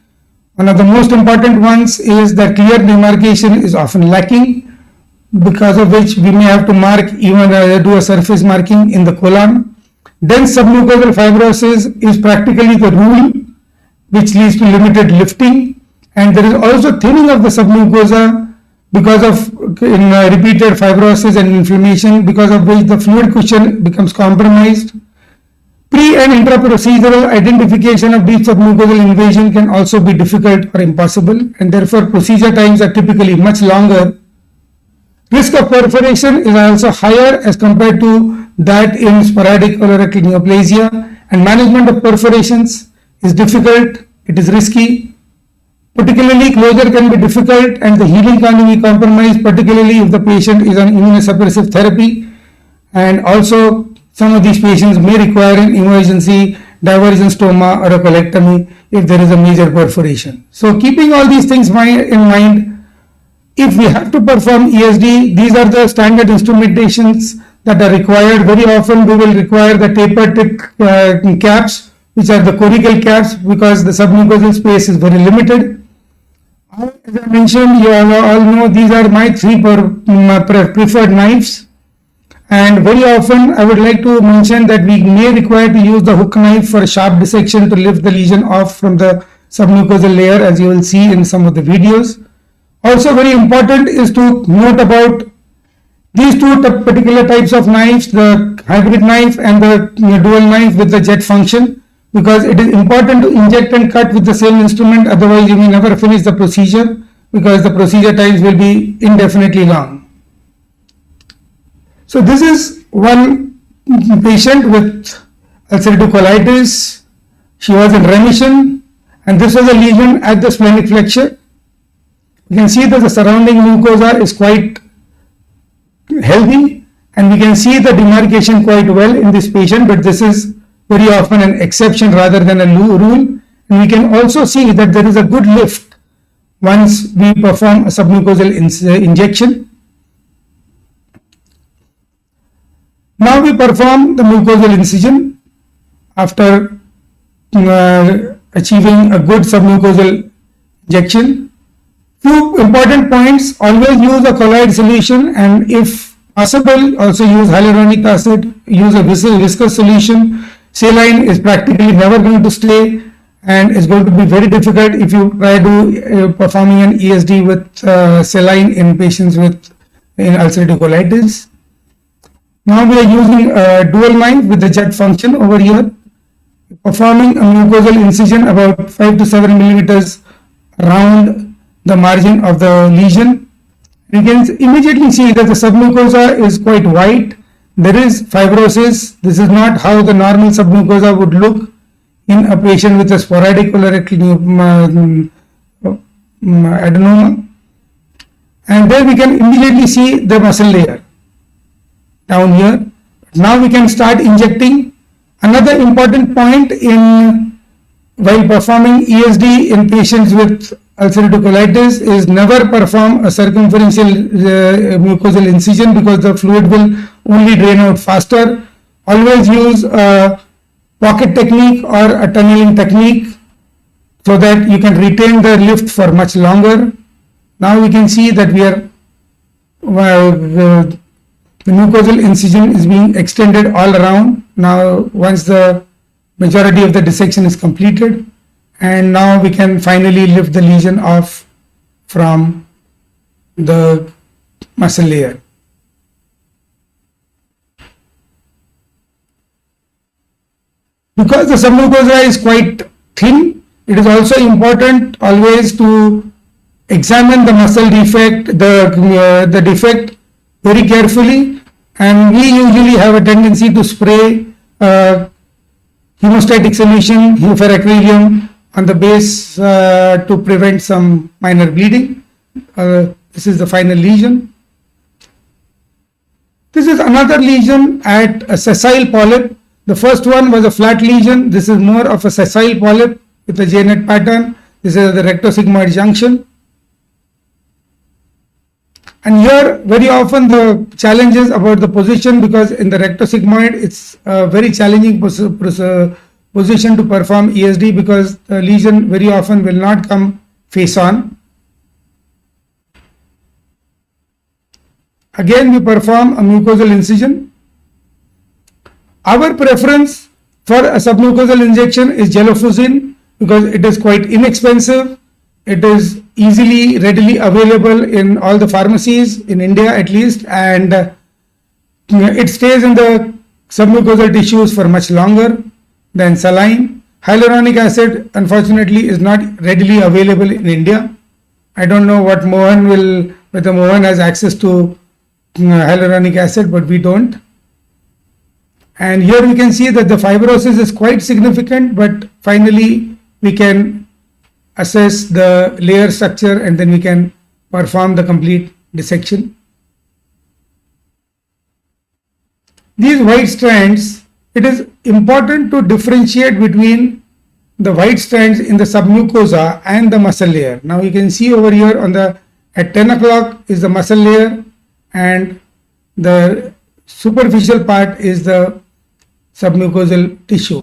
One of the most important ones is that clear demarcation is often lacking, because of which we may have to mark, even do a surface marking in the colon. Dense submucosal fibrosis is practically the rule, which leads to limited lifting, and there is also thinning of the submucosa because of repeated fibrosis and inflammation, because of which the fluid cushion becomes compromised. Pre and intra-procedural identification of deep submucosal invasion can also be difficult or impossible, and therefore procedure times are typically much longer. Risk of perforation is also higher as compared to that in sporadic colorectal neoplasia, and management of perforations is difficult, it is risky. Particularly, closure can be difficult and the healing can be compromised, particularly if the patient is on immunosuppressive therapy, and also some of these patients may require an emergency diversion stoma or a colectomy if there is a major perforation. So keeping all these things in mind, if we have to perform ESD, these are the standard instrumentations that are required. Very often we will require the taper tip caps, which are the conical caps, because the submucosal space is very limited. As I mentioned, you all know these are my three preferred knives. And very often I would like to mention that we may require to use the hook knife for a sharp dissection to lift the lesion off from the submucosal layer, as you will see in some of the videos. Also very important is to note about these two particular types of knives, the hybrid knife and the dual knife with the jet function, because it is important to inject and cut with the same instrument, otherwise you may never finish the procedure because the procedure times will be indefinitely long. So this is one patient with ulcerative colitis. She was in remission, and this was a lesion at the splenic flexure. You can see that the surrounding mucosa is quite healthy, and we can see the demarcation quite well in this patient, but this is very often an exception rather than a rule. And we can also see that there is a good lift once we perform a submucosal injection. Now we perform the mucosal incision after achieving a good submucosal injection. Few important points: always use a colloid solution, and if possible also use hyaluronic acid, use a viscous solution. Saline is practically never going to stay and is going to be very difficult if you try to performing an ESD with saline in patients with ulcerative colitis. Now we are using a dual knife with the jet function over here, performing a mucosal incision about 5 to 7 millimeters around the margin of the lesion. You can immediately see that the submucosa is quite white. There is fibrosis. This is not how the normal submucosa would look in a patient with a sporadic colorectal adenoma. And there we can immediately see the muscle layer down here. Now we can start injecting. Another important point in while performing ESD in patients with ulcerative colitis is never perform a circumferential mucosal incision, because the fluid will only drain out faster. Always use a pocket technique or a tunneling technique so that you can retain the lift for much longer. Now we can see that we are the mucosal incision is being extended all around. Now once the majority of the dissection is completed, and now we can finally lift the lesion off from the muscle layer. Because the submucosa is quite thin, it is also important always to examine the muscle defect, the defect very carefully, and we usually have a tendency to spray hemostatic solution, ferrocrilium, on the base to prevent some minor bleeding. This is the final lesion. This is another lesion at a sessile polyp. The first one was a flat lesion. This is more of a sessile polyp with a J-net pattern. This is the rectosigmoid junction. And here very often the challenge is about the position, because in the rectosigmoid it's a very challenging position to perform ESD, because the lesion very often will not come face on. Again we perform a mucosal incision. Our preference for a submucosal injection is gelofuscin, because it is quite inexpensive. It is easily, readily available in all the pharmacies, in India at least, and it stays in the submucosal tissues for much longer. then saline. Hyaluronic acid, unfortunately, is not readily available in India. I don't know whether Mohan has access to hyaluronic acid, but we don't. And here we can see that the fibrosis is quite significant, but finally we can assess the layer structure and then we can perform the complete dissection. These white strands, it is important to differentiate between the white strands in the submucosa and the muscle layer. Now you can see over here at 10 o'clock is the muscle layer and the superficial part is the submucosal tissue.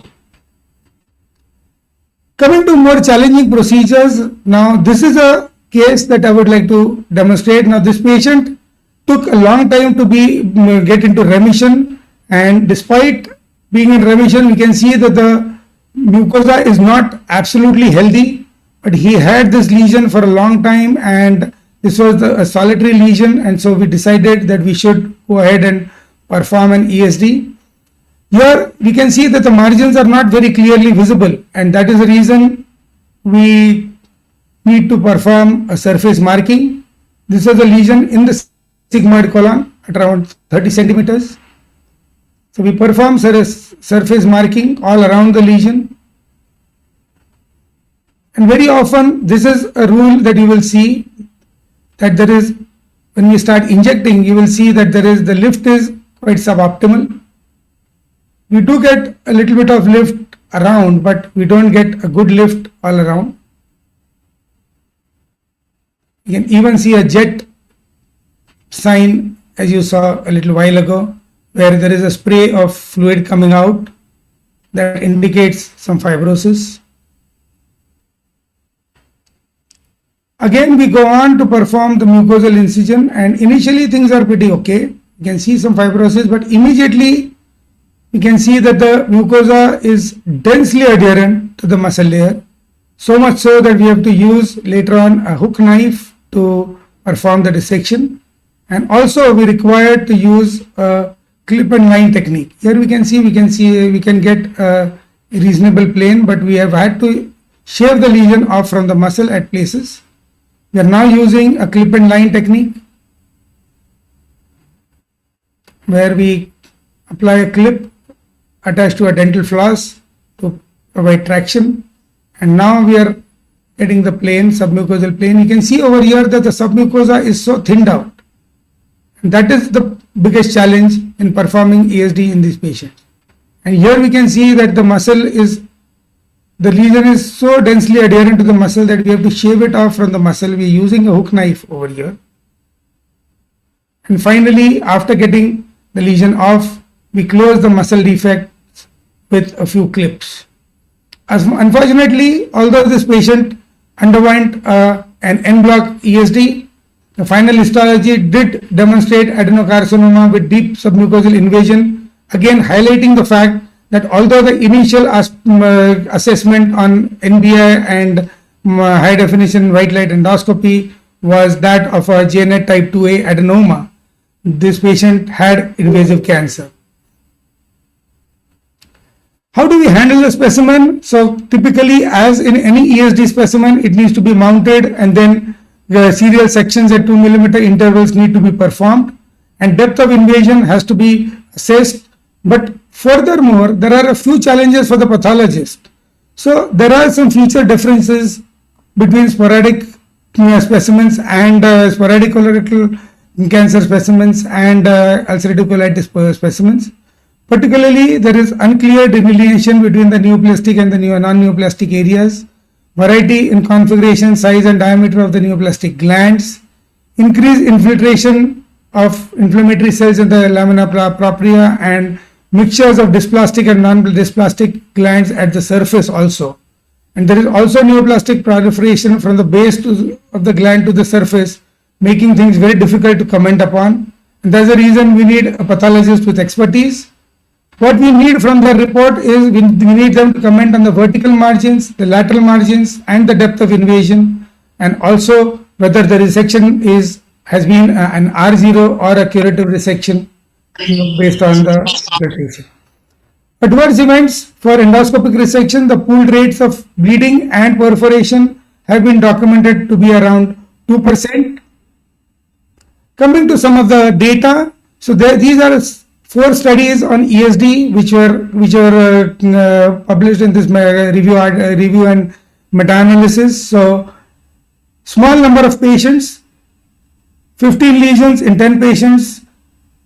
Coming to more challenging procedures, now this is a case that I would like to demonstrate. Now this patient took a long time to get into remission, and despite being in remission, we can see that the mucosa is not absolutely healthy, but he had this lesion for a long time and this was a solitary lesion, and so we decided that we should go ahead and perform an ESD. Here we can see that the margins are not very clearly visible, and that is the reason we need to perform a surface marking. This is a lesion in the sigmoid colon at around 30 centimeters. So we perform surface marking all around the lesion. And very often this is a rule that you will see that there is, when we start injecting, you will see that the lift is quite suboptimal. We do get a little bit of lift around, but we don't get a good lift all around. You can even see a jet sign, as you saw a little while ago, where there is a spray of fluid coming out that indicates some fibrosis. Again, we go on to perform the mucosal incision, and initially things are pretty okay. You can see some fibrosis, but immediately you can see that the mucosa is densely adherent to the muscle layer, so much so that we have to use later on a hook knife to perform the dissection, and also we required to use a clip and line technique. Here we can get a reasonable plane, but we have had to shave the lesion off from the muscle at places. We are now using a clip and line technique where we apply a clip attached to a dental floss to provide traction, and now we are getting the plane, submucosal plane. You can see over here that the submucosa is so thinned out, and that is the biggest challenge in performing ESD in these patients. And here we can see that the lesion is so densely adherent to the muscle that we have to shave it off from the muscle. We are using a hook knife over here. And finally, after getting the lesion off, we close the muscle defects with a few clips. Unfortunately, although this patient underwent an en-bloc ESD, the final histology did demonstrate adenocarcinoma with deep submucosal invasion, again highlighting the fact that although the initial assessment on NBI and high definition white light endoscopy was that of a JNET type 2A adenoma, this patient had invasive cancer. How do we handle the specimen? So typically, as in any ESD specimen, it needs to be mounted, and then the serial sections at 2 mm intervals need to be performed, and depth of invasion has to be assessed. But furthermore, there are a few challenges for the pathologist. So there are some feature differences between sporadic specimens and sporadic colorectal cancer specimens and ulcerative colitis specimens. Particularly, there is unclear delineation between the neoplastic and the non-neoplastic areas, variety in configuration, size and diameter of the neoplastic glands, increased infiltration of inflammatory cells in the lamina propria, and mixtures of dysplastic and non-dysplastic glands at the surface also. And there is also neoplastic proliferation from the base of the gland to the surface, making things very difficult to comment upon. And that's the reason we need a pathologist with expertise. What we need from the report is we need them to comment on the vertical margins, the lateral margins, and the depth of invasion, and also whether the resection has been an R0 or a curative resection based on the filtration. Adverse events for endoscopic resection, the pooled rates of bleeding and perforation have been documented to be around 2%. Coming to some of the data, so these are 4 studies on ESD which were published in this review and meta-analysis. So small number of patients, 15 lesions in 10 patients.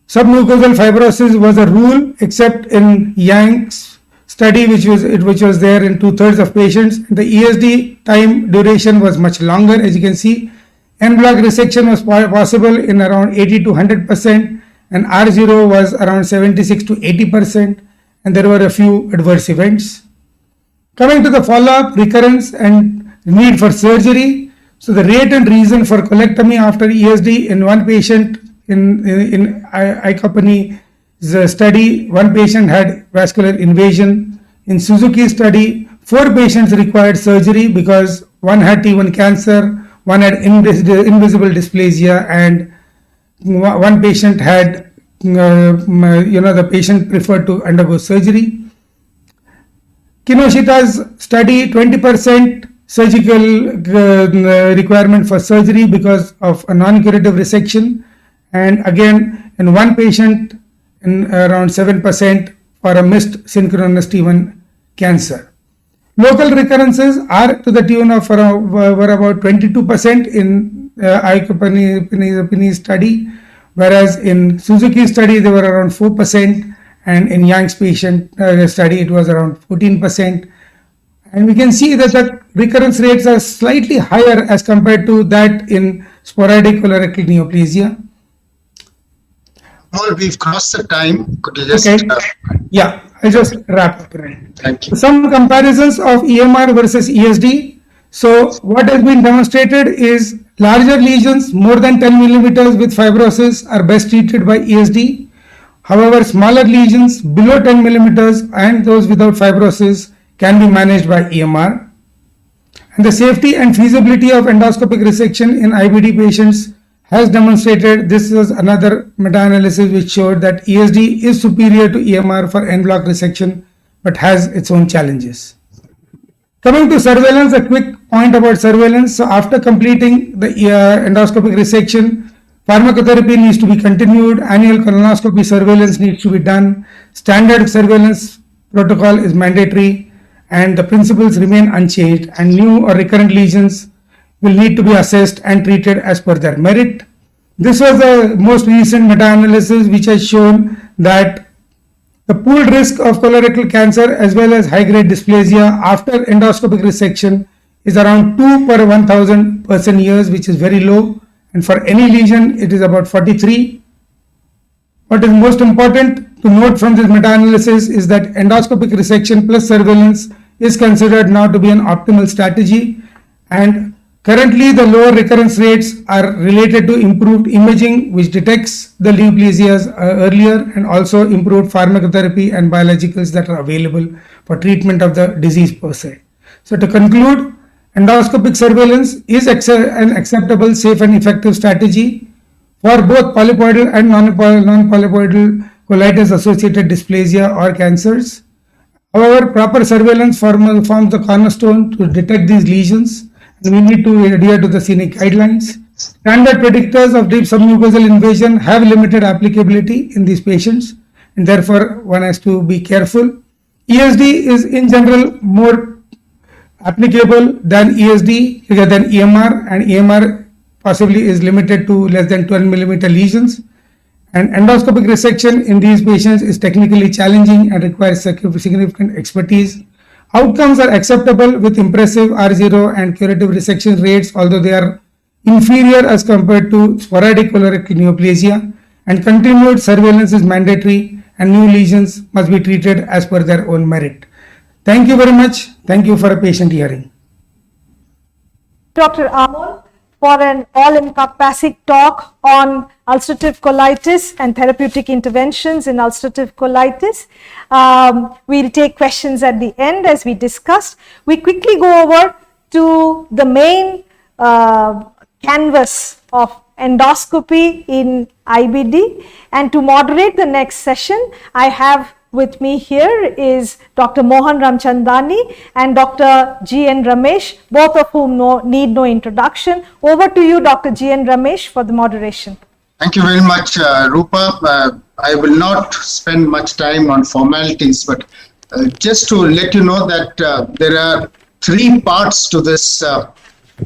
Submucosal fibrosis was a rule except in Yang's study which was there in 2/3 of patients. The ESD time duration was much longer, as you can see. En bloc resection was possible in around 80 to 100%, and R0 was around 76 to 80%, and there were a few adverse events. Coming to the follow-up, recurrence and need for surgery. So the rate and reason for colectomy after ESD in one patient in ICOPANY's study, one patient had vascular invasion. In Suzuki's study, 4 patients required surgery because one had T1 cancer, one had invisible dysplasia, and one patient had, the patient preferred to undergo surgery. Kinoshita's study, 20% surgical requirement for surgery because of a non-curative resection, and again in one patient in around 7% for a missed synchronous T1 cancer. Local recurrences are to the tune of were about 22% in ICOPANY's study, whereas in Suzuki's study they were around 4%, and in Yang's patient study it was around 14%. And we can see that the recurrence rates are slightly higher as compared to that in sporadic colorectal neoplasia. Amol, we've crossed the time. Could you just... Okay. Yeah, I'll just wrap up. Right. Thank you. Some comparisons of EMR versus ESD. So what has been demonstrated is larger lesions more than 10 millimeters with fibrosis are best treated by ESD. However, smaller lesions below 10 millimeters and those without fibrosis can be managed by EMR. And the safety and feasibility of endoscopic resection in IBD patients has demonstrated. This is another meta-analysis which showed that ESD is superior to EMR for en bloc resection but has its own challenges. Coming to surveillance, a quick point about surveillance. So after completing the endoscopic resection, pharmacotherapy needs to be continued, annual colonoscopy surveillance needs to be done, standard surveillance protocol is mandatory, and the principles remain unchanged, and new or recurrent lesions will need to be assessed and treated as per their merit. This was the most recent meta-analysis which has shown that the pooled risk of colorectal cancer as well as high-grade dysplasia after endoscopic resection is around 2 per 1,000 person years, which is very low, and for any lesion it is about 43. What is most important to note from this meta-analysis is that endoscopic resection plus surveillance is considered now to be an optimal strategy, and currently the lower recurrence rates are related to improved imaging which detects the neoplasias earlier, and also improved pharmacotherapy and biologicals that are available for treatment of the disease per se. So to conclude, endoscopic surveillance is an acceptable, safe and effective strategy for both polypoidal and non-polypoidal colitis-associated dysplasia or cancers. However, proper surveillance forms the cornerstone to detect these lesions, and we need to adhere to the SCENIC guidelines. Standard predictors of deep submucosal invasion have limited applicability in these patients, and therefore one has to be careful. ESD is in general more applicable than EMR, and EMR possibly is limited to less than 12 millimeter lesions. And endoscopic resection in these patients is technically challenging and requires significant expertise. Outcomes are acceptable with impressive R0 and curative resection rates, although they are inferior as compared to sporadic colorectal neoplasia, and continued surveillance is mandatory, and new lesions must be treated as per their own merit. Thank you very much. Thank you for a patient hearing. Dr. Amol, for an all-encompassing talk on ulcerative colitis and therapeutic interventions in ulcerative colitis. We'll take questions at the end as we discussed. We quickly go over to the main canvas of endoscopy in IBD, and to moderate the next session, I have with me here is Dr. Mohan Ramchandani and Dr. G.N. Ramesh, both of whom need no introduction. Over to you, Dr. G.N. Ramesh, for the moderation. Thank you very much, Rupa. I will not spend much time on formalities, but just to let you know that there are 3 parts to this.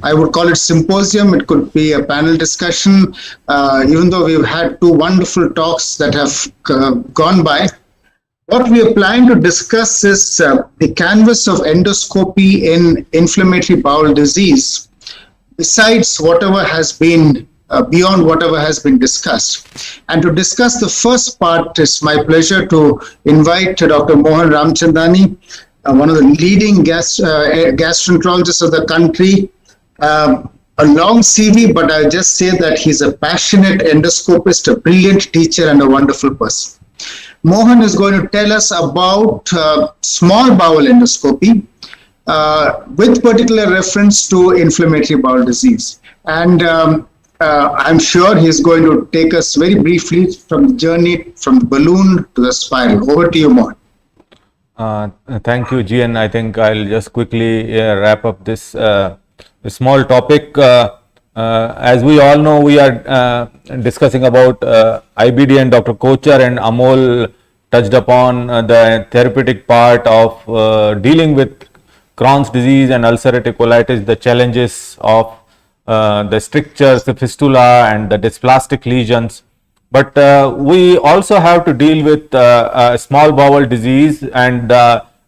I would call it symposium. It could be a panel discussion, even though we've had 2 wonderful talks that have gone by. What we are planning to discuss is the canvas of endoscopy in inflammatory bowel disease, besides whatever has been beyond whatever has been discussed. And to discuss the first part, it's my pleasure to invite Dr. Mohan Ramchandani, one of the leading gastroenterologists of the country. A long CV, but I'll just say that he's a passionate endoscopist, a brilliant teacher, and a wonderful person. Mohan is going to tell us about small bowel endoscopy with particular reference to inflammatory bowel disease. And I'm sure he's going to take us very briefly from the journey from the balloon to the spiral. Over to you, Mohan. Thank you, GN. I think I'll just quickly wrap up this small topic. As we all know, we are discussing about IBD, and Dr. Kochhar and Amol touched upon the therapeutic part of dealing with Crohn's disease and ulcerative colitis, the challenges of the strictures, the fistula, and the dysplastic lesions. But we also have to deal with small bowel disease, and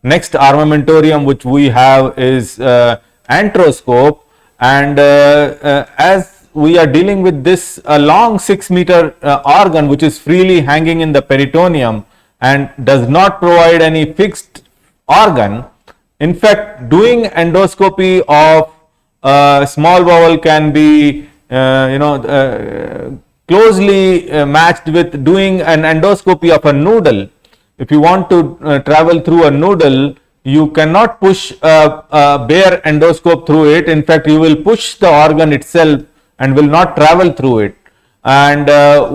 next armamentarium which we have is enteroscope. And as we are dealing with this long 6-meter organ which is freely hanging in the peritoneum and does not provide any fixed organ, in fact, doing endoscopy of small bowel can be closely matched with doing an endoscopy of a noodle. If you want to travel through a noodle, you cannot push a bare endoscope through it. In fact, you will push the organ itself and will not travel through it. And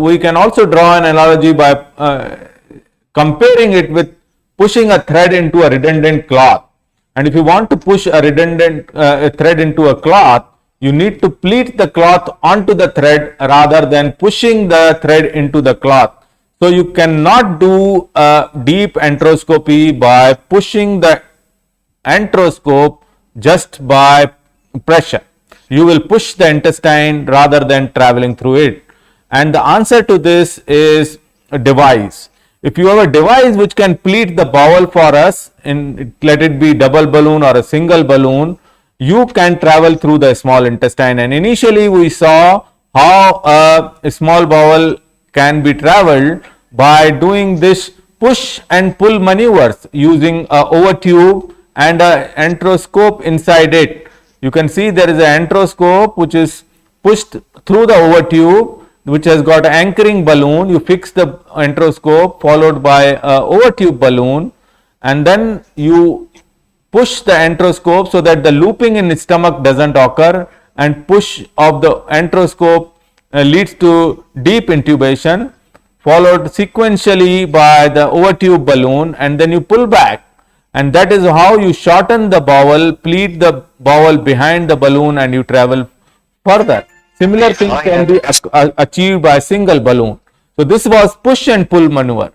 we can also draw an analogy by comparing it with pushing a thread into a redundant cloth. And if you want to push a redundant thread into a cloth, you need to pleat the cloth onto the thread rather than pushing the thread into the cloth. So you cannot do a deep enteroscopy by pushing the enteroscope just by pressure. You will push the intestine rather than traveling through it. And the answer to this is a device. If you have a device which can pleat the bowel for us, let it be double balloon or a single balloon, you can travel through the small intestine. And initially we saw how a small bowel can be traveled by doing this push and pull maneuvers using a over tube and a enteroscope inside it. You can see there is an enteroscope which is pushed through the over tube, which has got an anchoring balloon. You fix the enteroscope followed by a over tube balloon, and then you push the enteroscope so that the looping in the stomach doesn't occur, and push of the enteroscope leads to deep intubation, followed sequentially by the over tube balloon, and then you pull back, and that is how you shorten the bowel, pleat the bowel behind the balloon, and you travel further. Similar things can be achieved by a single balloon. So this was push and pull maneuver.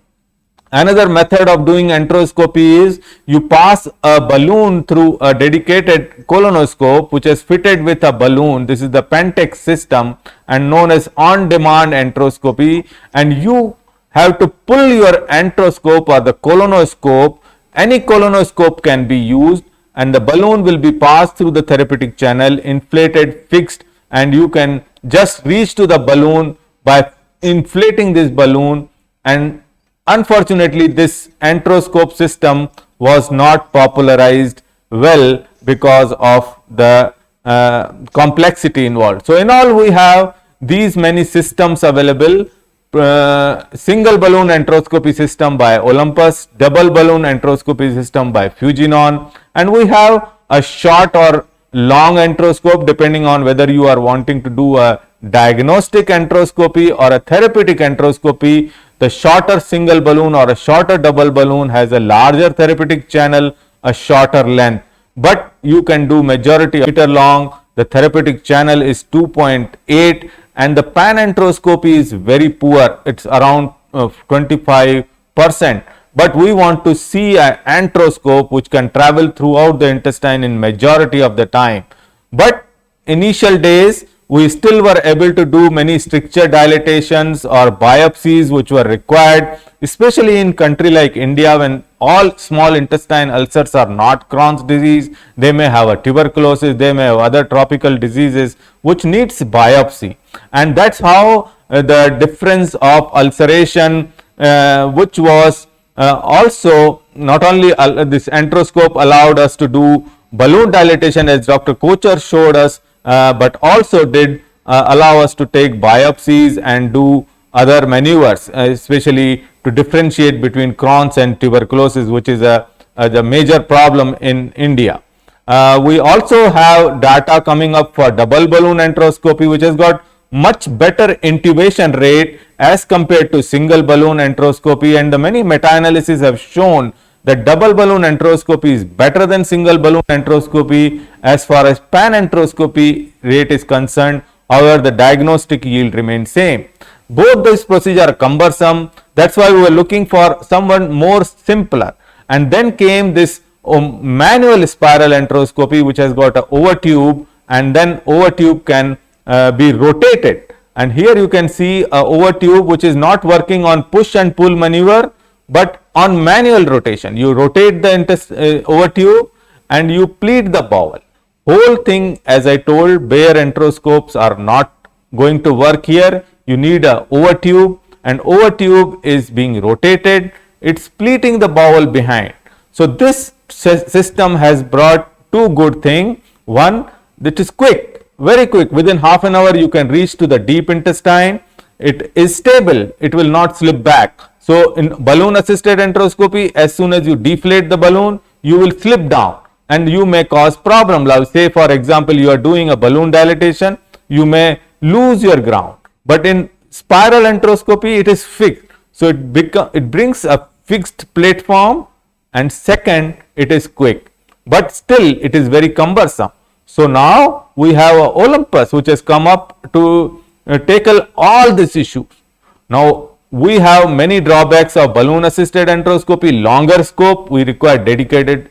Another method of doing enteroscopy is you pass a balloon through a dedicated colonoscope which is fitted with a balloon. This is the Pentex system and known as on-demand enteroscopy, and you have to pull your enteroscope or the colonoscope. Any colonoscope can be used, and the balloon will be passed through the therapeutic channel, inflated, fixed, and you can just reach to the balloon by inflating this balloon. And unfortunately, this enteroscope system was not popularized well because of the complexity involved. So in all, we have these many systems available. Single balloon enteroscopy system by Olympus, double balloon enteroscopy system by Fujinon, and we have a short or long enteroscope depending on whether you are wanting to do a diagnostic enteroscopy or a therapeutic enteroscopy. the shorter single balloon or a shorter double balloon has a larger therapeutic channel, a shorter length. But you can do majority of meter long. The therapeutic channel is 2.8 and the panenteroscopy is very poor. It's around 25%. But we want to see an enteroscope which can travel throughout the intestine in majority of the time. But initial days, we still were able to do many stricture dilatations or biopsies which were required, especially in country like India, when all small intestine ulcers are not Crohn's disease. They may have a tuberculosis, they may have other tropical diseases which needs biopsy. And that's how the difference of ulceration, which was also not only this enteroscope allowed us to do balloon dilatation as Dr. Kochhar showed us, but also did allow us to take biopsies and do other maneuvers, especially to differentiate between Crohn's and tuberculosis, which is the major problem in India. We also have data coming up for double balloon enteroscopy, which has got much better intubation rate as compared to single balloon enteroscopy, and the many meta-analyses have shown that double balloon enteroscopy is better than single balloon enteroscopy as far as panenteroscopy rate is concerned. However, the diagnostic yield remains same. Both these procedures are cumbersome. That's why we were looking for someone more simpler. And then came this manual spiral enteroscopy, which has got an overtube, and then overtube can be rotated. And here you can see a overtube which is not working on push and pull maneuver, but on manual rotation. You rotate the overtube and you pleat the bowel. Whole thing, as I told, bare enteroscopes are not going to work here. You need a overtube, and overtube is being rotated. It's pleating the bowel behind. So this system has brought two good things. One, that is quick, very quick. Within half an hour you can reach to the deep intestine. It is stable. It will not slip back. So in balloon assisted enteroscopy, as soon as you deflate the balloon, you will slip down and you may cause problem. Now, say for example, you are doing a balloon dilatation, you may lose your ground. But in spiral enteroscopy, it is fixed. So it brings a fixed platform, and second, it is quick. But still, it is very cumbersome. So now we have a Olympus which has come up to tackle all these issues. Now we have many drawbacks of balloon assisted enteroscopy. Longer scope, we require dedicated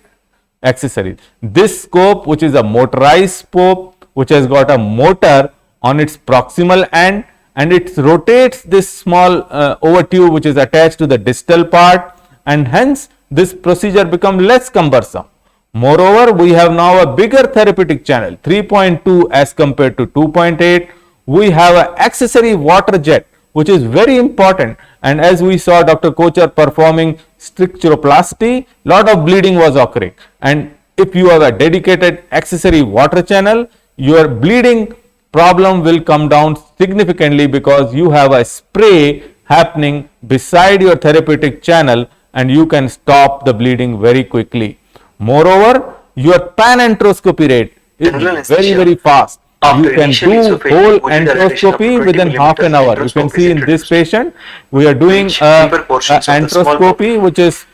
accessories. This scope, which is a motorized scope, which has got a motor on its proximal end, and it rotates this small overtube which is attached to the distal part, and hence this procedure becomes less cumbersome. Moreover, we have now a bigger therapeutic channel, 3.2 as compared to 2.8. We have an accessory water jet, which is very important. And as we saw Dr. Kochhar performing stricturoplasty, lot of bleeding was occurring. And if you have a dedicated accessory water channel, your bleeding problem will come down significantly, because you have a spray happening beside your therapeutic channel and you can stop the bleeding very quickly. Moreover, your panenteroscopy rate is very, very fast. You can do whole enteroscopy within half an hour. You can see in this patient, we are doing enteroscopy, which is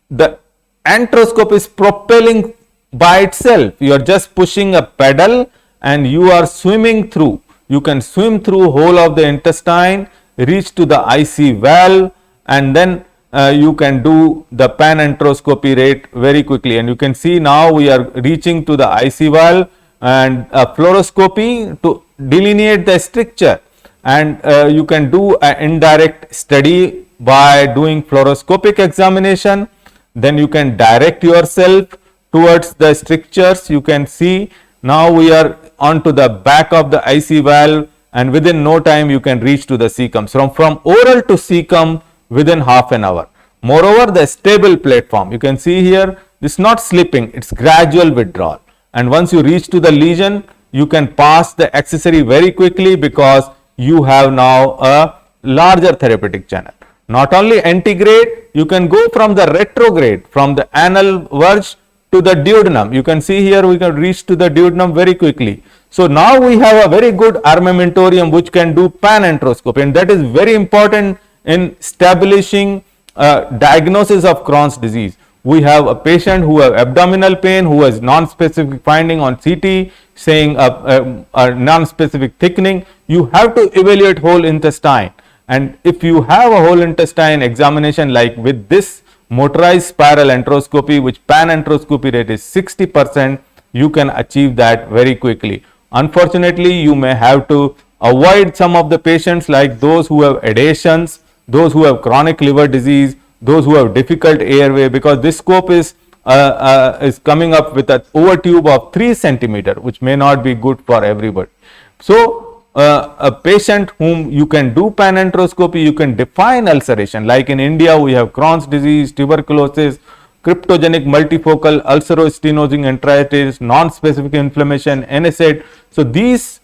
the enteroscope is propelling by itself. You are just pushing a pedal and you are swimming through. You can swim through whole of the intestine, reach to the IC valve, and then you can do the panenteroscopy rate very quickly. And you can see now we are reaching to the IC valve, and fluoroscopy to delineate the stricture. And you can do an indirect study by doing fluoroscopic examination. Then you can direct yourself towards the strictures. You can see now we are onto the back of the IC valve, and within no time you can reach to the cecum. From oral to cecum within half an hour. Moreover, the stable platform, you can see here, this is not slipping, it's gradual withdrawal. And once you reach to the lesion, you can pass the accessory very quickly, because you have now a larger therapeutic channel. Not only antegrade, you can go from the retrograde, from the anal verge to to the duodenum. You can see here we can reach to the duodenum very quickly. So now we have a very good armamentarium which can do pan enteroscopy, and that is very important in establishing diagnosis of Crohn's disease. We have a patient who have abdominal pain, who has non-specific finding on CT saying a non-specific thickening. You have to evaluate whole intestine, and if you have a whole intestine examination like with this motorized spiral enteroscopy, which pan enteroscopy rate is 60%, you can achieve that very quickly. Unfortunately, you may have to avoid some of the patients like those who have adhesions, those who have chronic liver disease, those who have difficult airway, because this scope is coming up with an overtube of 3 centimeter, which may not be good for everybody. So a patient whom you can do pan enteroscopy, you can define ulceration. Like in India, we have Crohn's disease, tuberculosis, cryptogenic multifocal ulcerostenosing enteritis, non-specific inflammation, NSAID. So these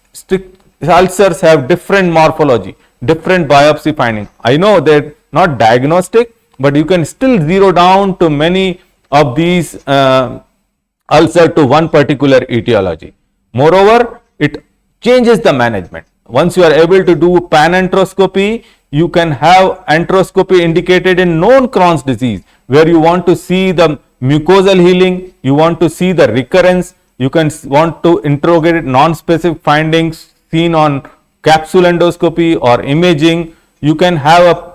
ulcers have different morphology, different biopsy finding. I know they're not diagnostic, but you can still zero down to many of these ulcer to one particular etiology. Moreover, it changes the management. Once you are able to do pan enteroscopy, you can have enteroscopy indicated in known Crohn's disease, where you want to see the mucosal healing, you want to see the recurrence, you can want to interrogate non-specific findings seen on capsule endoscopy or imaging. You can have a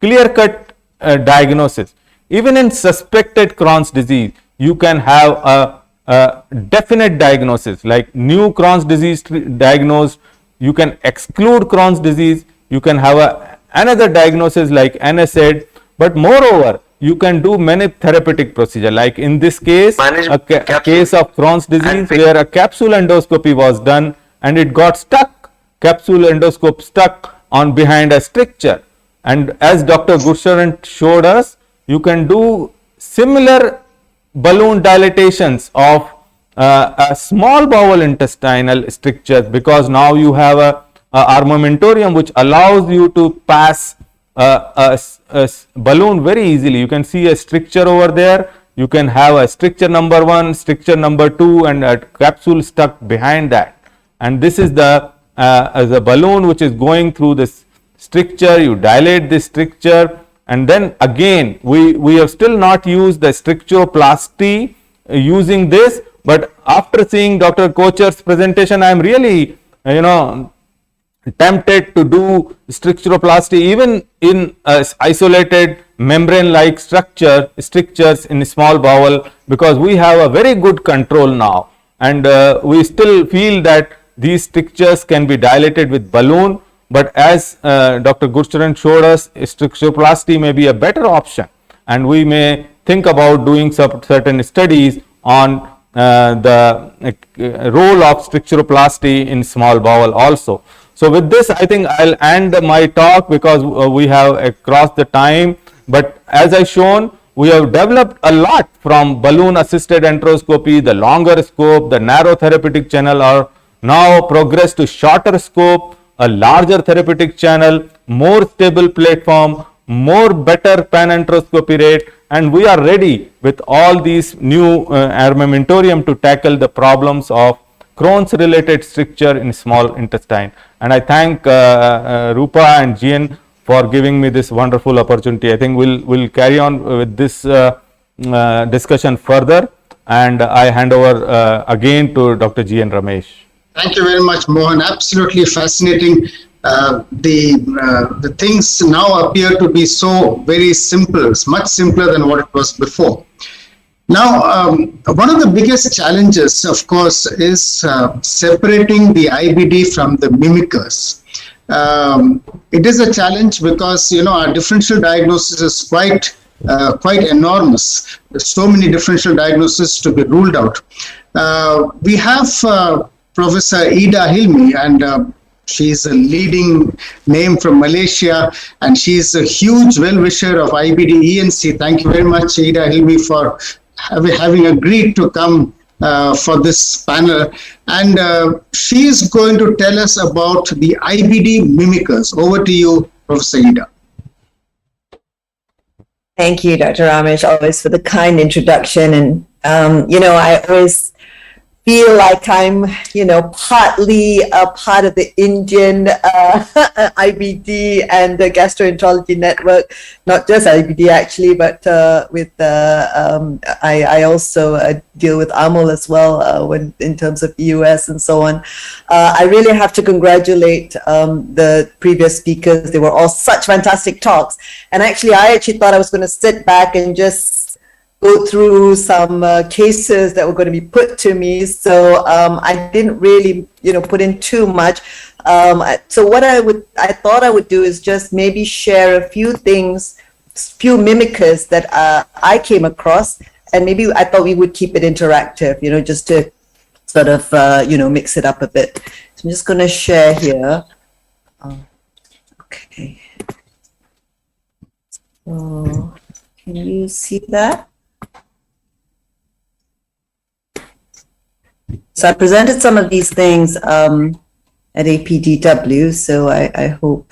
clear-cut diagnosis. Even in suspected Crohn's disease, you can have a definite diagnosis, like new Crohn's disease diagnosed. You can exclude Crohn's disease. You can have another diagnosis like NSAID. But moreover, you can do many therapeutic procedure. Like in this case, a case of Crohn's disease where a capsule endoscopy was done and it got stuck. Capsule endoscope stuck on behind a stricture. And as Dr. Gursimran showed us, you can do similar balloon dilatations of a small bowel intestinal strictures, because now you have a armamentarium which allows you to pass a balloon very easily. You can see a stricture over there. You can have a stricture number 1, stricture number 2, and a capsule stuck behind that. And this is the balloon which is going through this stricture. You dilate this stricture, and then again we have still not used the stricturoplasty using this. But after seeing Dr. Kochhar's presentation, I am really tempted to do stricturoplasty even in isolated membrane-like strictures in small bowel, because we have a very good control now, and we still feel that these strictures can be dilated with balloon. But as Dr. Gursimran showed us, stricturoplasty may be a better option, and we may think about doing some certain studies on the role of stricturoplasty in small bowel also. So with this, I think I'll end my talk, because we have crossed the time. But as I shown, we have developed a lot from balloon assisted enteroscopy, the longer scope, the narrow therapeutic channel, or now progress to shorter scope, a larger therapeutic channel, more stable platform, more better pan enteroscopy rate, and we are ready with all these new armamentarium to tackle the problems of Crohn's related stricture in small intestine. And I thank Rupa and Jayanthi for giving me this wonderful opportunity. I think we'll carry on with this discussion further, and I hand over again to Dr. G and Ramesh. Thank you very much, Mohan. Absolutely fascinating. The things now appear to be so very simple, much simpler than what it was before. Now, one of the biggest challenges, of course, is separating the IBD from the mimickers. It is a challenge because, our differential diagnosis is quite enormous. There's so many differential diagnoses to be ruled out. We have Professor Ida Hilmi, and she's a leading name from Malaysia, and she's a huge well-wisher of IBDENC. Thank you very much, Ida Hilmi, for having agreed to come for this panel. And she is going to tell us about the IBD mimickers. Over to you, Professor Ida. Thank you, Dr. Ramesh, always for the kind introduction. And I always feel like I'm, partly a part of the Indian IBD and the gastroenterology network, not just IBD actually, but I also deal with Amol as well in terms of US and so on. I really have to congratulate the previous speakers. They were all such fantastic talks. And I actually thought I was going to sit back and just go through some cases that were going to be put to me. So I didn't really, put in too much. So what I thought I would do is just maybe share a few things, few mimickers that I came across, and maybe I thought we would keep it interactive, just to sort of, mix it up a bit. So I'm just going to share here. Okay. So can you see that? So I presented some of these things at APDW, so I hope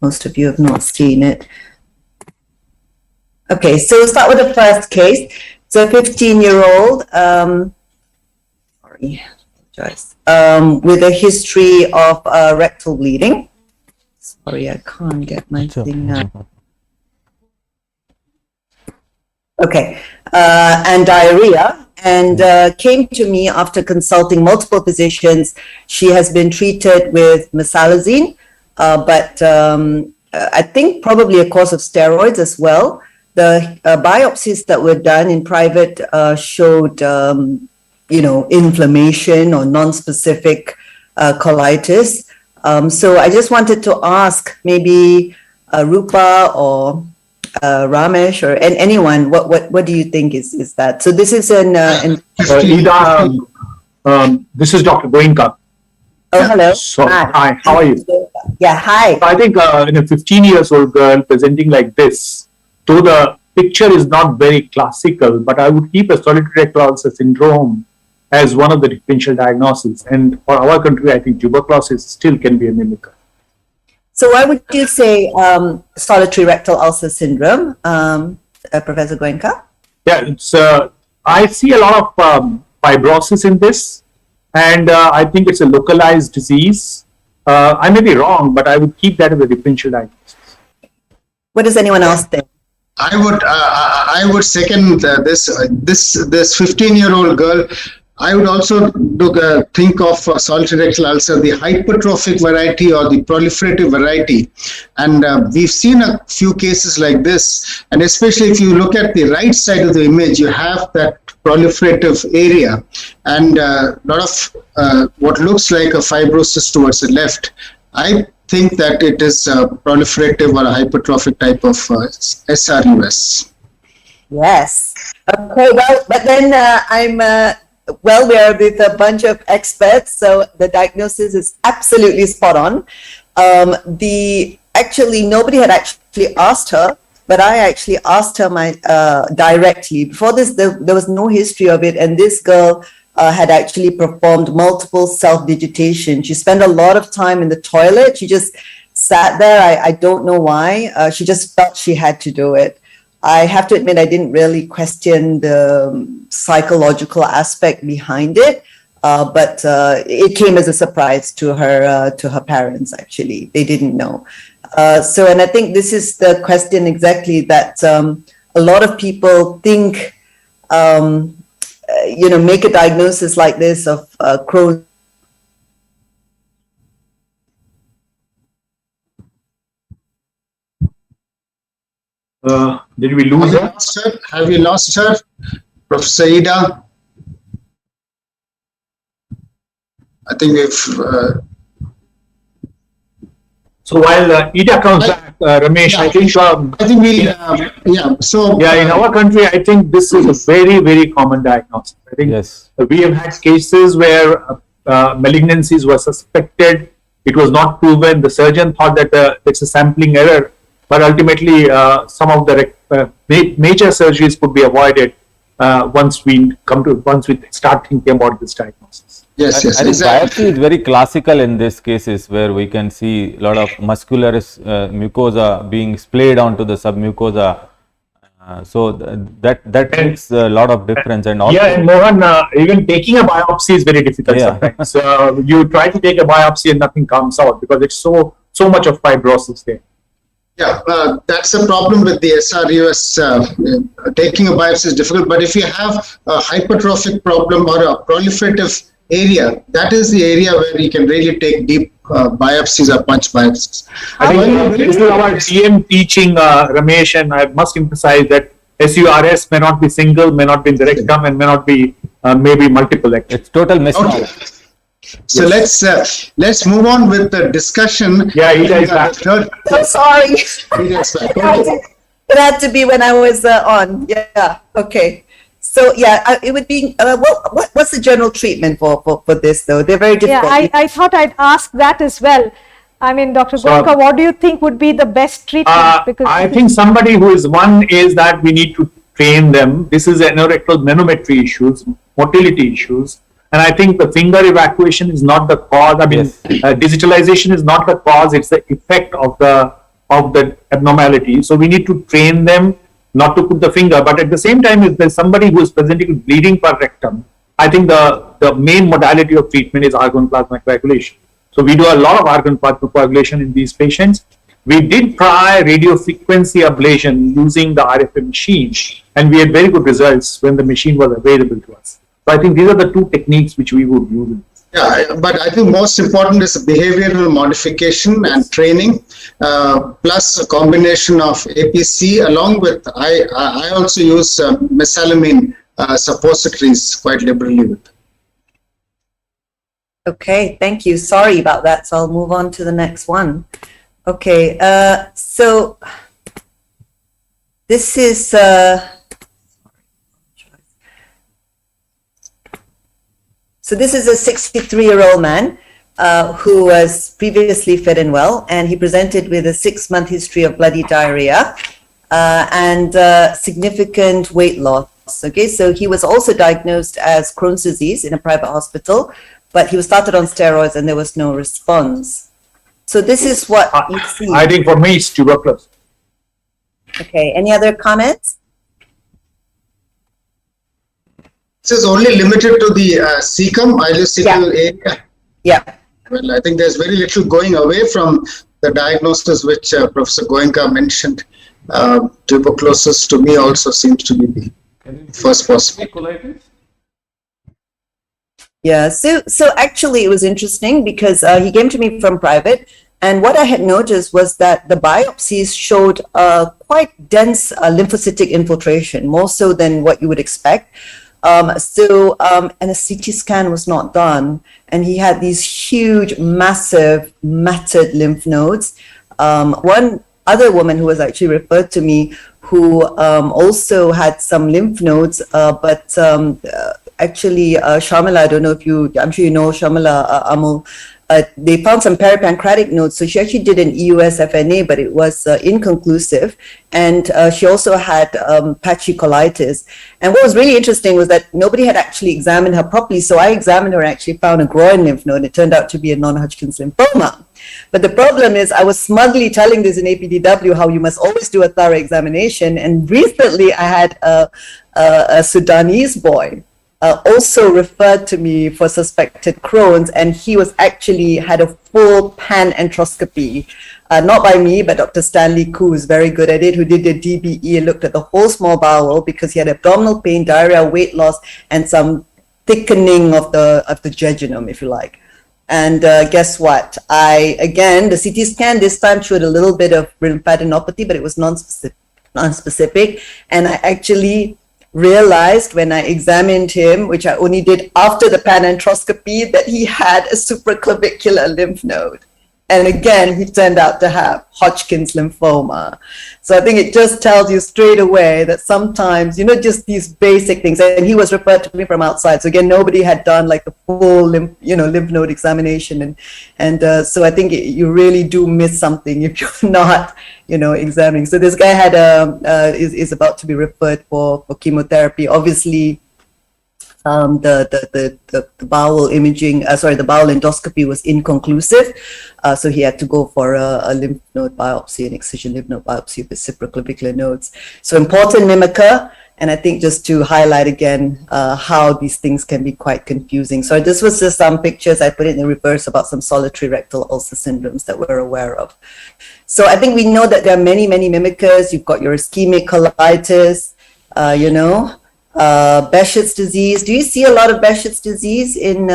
most of you have not seen it. Okay, so we'll start with the first case. It's a 15-year-old, with a history of rectal bleeding. Sorry, I can't get my thing now. Okay, and diarrhea. And came to me after consulting multiple physicians. She has been treated with mesalazine, but I think probably a course of steroids as well. The biopsies that were done in private showed, inflammation or non-specific colitis. So I just wanted to ask this is this is Dr. Goenka. Oh, hello. So, hi, how are you? Yeah, hi. I think in a 15-year-old girl presenting like this, though the picture is not very classical, but I would keep a solitary rectal ulcer syndrome as one of the differential diagnoses. And for our country, I think tuberculosis still can be a mimicker. So why would you say solitary rectal ulcer syndrome, Professor Goenka? Yeah, it's, I see a lot of fibrosis in this, and I think it's a localized disease. I may be wrong, but I would keep that as a differential diagnosis. What does anyone else think? I would second this 15-year-old girl. I would also think of solitary rectal ulcer, the hypertrophic variety or the proliferative variety. And we've seen a few cases like this. And especially if you look at the right side of the image, you have that proliferative area and a lot of what looks like a fibrosis towards the left. I think that it is a proliferative or a hypertrophic type of SRUS. Yes. Okay, well, but then I'm... well, we are with a bunch of experts, so the diagnosis is absolutely spot on. Nobody had actually asked her, but I actually asked her directly. Before this, there was no history of it, and this girl had actually performed multiple self-digitation. She spent a lot of time in the toilet. She just sat there. I don't know why. She just felt she had to do it. I have to admit, I didn't really question the psychological aspect behind it, but it came as a surprise to her parents. Actually, they didn't know. And I think this is the question exactly that a lot of people think, make a diagnosis like this of Crohn's. Did we lose her? Have you lost her, Professor Ida? I think if... So while Ida comes back, Ramesh, yeah, I think we... in our country, I think this is a very, very common diagnosis. I think we have had cases where malignancies were suspected. It was not proven. The surgeon thought that it's a sampling error. But ultimately, some of the major surgeries could be avoided once we start thinking about this diagnosis. Yes, exactly. Biopsy is very classical in these cases where we can see a lot of muscular mucosa being splayed onto the submucosa, So that makes a lot of difference. And also, and Mohan, even taking a biopsy is very difficult sometimes. So you try to take a biopsy and nothing comes out because it's so much of fibrosis there. Yeah, that's a problem with the SRUS. Taking a biopsy is difficult, but if you have a hypertrophic problem or a proliferative area, that is the area where you can really take deep biopsies or punch biopsies. I think this is our DM teaching, Ramesh, and I must emphasize that SURS may not be single, may not be in the rectum, and may not be maybe multiple. It's total mismatch. Okay. So let's move on with the discussion. Yeah, Ida is back. So sorry. It had to be when I was on. Yeah. Okay. So yeah, it would be. What's the general treatment for this though? They're very difficult. Yeah, I thought I'd ask that as well. I mean, Dr. Goenka, what do you think would be the best treatment? Because I think somebody who is that we need to train them. This is anorectal manometry issues, motility issues. And I think the finger evacuation is not the cause. I mean, digitalization is not the cause. It's the effect of the abnormality. So we need to train them not to put the finger. But at the same time, if there's somebody who is presenting with bleeding per rectum, I think the main modality of treatment is argon plasma coagulation. So we do a lot of argon plasma coagulation in these patients. We did try radiofrequency ablation using the RFA machine, and we had very good results when the machine was available to us. So I think these are the two techniques which we would use. Yeah, but I think most important is behavioral modification and training, plus a combination of APC along with, I also use mesalamine suppositories quite liberally with. Okay, thank you. Sorry about that. So I'll move on to the next one. Okay, so this is So this is a 63-year-old man who was previously fit and well, and he presented with a 6-month history of bloody diarrhea and significant weight loss. Okay, so he was also diagnosed as Crohn's disease in a private hospital, but he was started on steroids and there was no response. So this is what you see. I think for me it's tuberculosis. Okay, any other comments? This is only limited to the cecum, ileocecal area. Yeah. Well, I think there's very little going away from the diagnosis which Professor Goenka mentioned. Tuberculosis to me also seems to be the first possible. Yeah, so actually it was interesting because he came to me from private, and what I had noticed was that the biopsies showed quite dense lymphocytic infiltration, more so than what you would expect. And a CT scan was not done, and he had these huge, massive, matted lymph nodes. One other woman who was actually referred to me who also had some lymph nodes, but actually Sharmila, I don't know if I'm sure you know Sharmila, Amol, they found some peripancreatic nodes. So she actually did an EUS FNA, but it was inconclusive. And she also had patchy colitis. And what was really interesting was that nobody had actually examined her properly. So I examined her and actually found a groin lymph node. It turned out to be a non-Hodgkin's lymphoma. But the problem is I was smugly telling this in APDW how you must always do a thorough examination. And recently I had a Sudanese boy also referred to me for suspected Crohn's, and he was actually had a full pan endoscopy, not by me, but Dr. Stanley Koo is very good at it, who did the DBE and looked at the whole small bowel because he had abdominal pain, diarrhea, weight loss, and some thickening of the jejunum, if you like. And guess what? Again, the CT scan this time showed a little bit of lymphadenopathy, but it was non-specific, and I actually realized when I examined him, which I only did after the panenteroscopy, that he had a supraclavicular lymph node. And again, he turned out to have Hodgkin's lymphoma. So I think it just tells you straight away that sometimes, just these basic things, and he was referred to me from outside. So again, nobody had done like the full lymph node examination. And so I think you really do miss something if you're not, examining. So this guy had is about to be referred for chemotherapy. Obviously, the bowel imaging, the bowel endoscopy was inconclusive. So he had to go for a lymph node biopsy, an excision lymph node biopsy with supraclavicular nodes. So important mimicker. And I think just to highlight again how these things can be quite confusing. So this was just some pictures. I put it in reverse about some solitary rectal ulcer syndromes that we're aware of. So I think we know that there are many, many mimickers. You've got your ischemic colitis, Behçet's disease. Do you see a lot of Behçet's disease in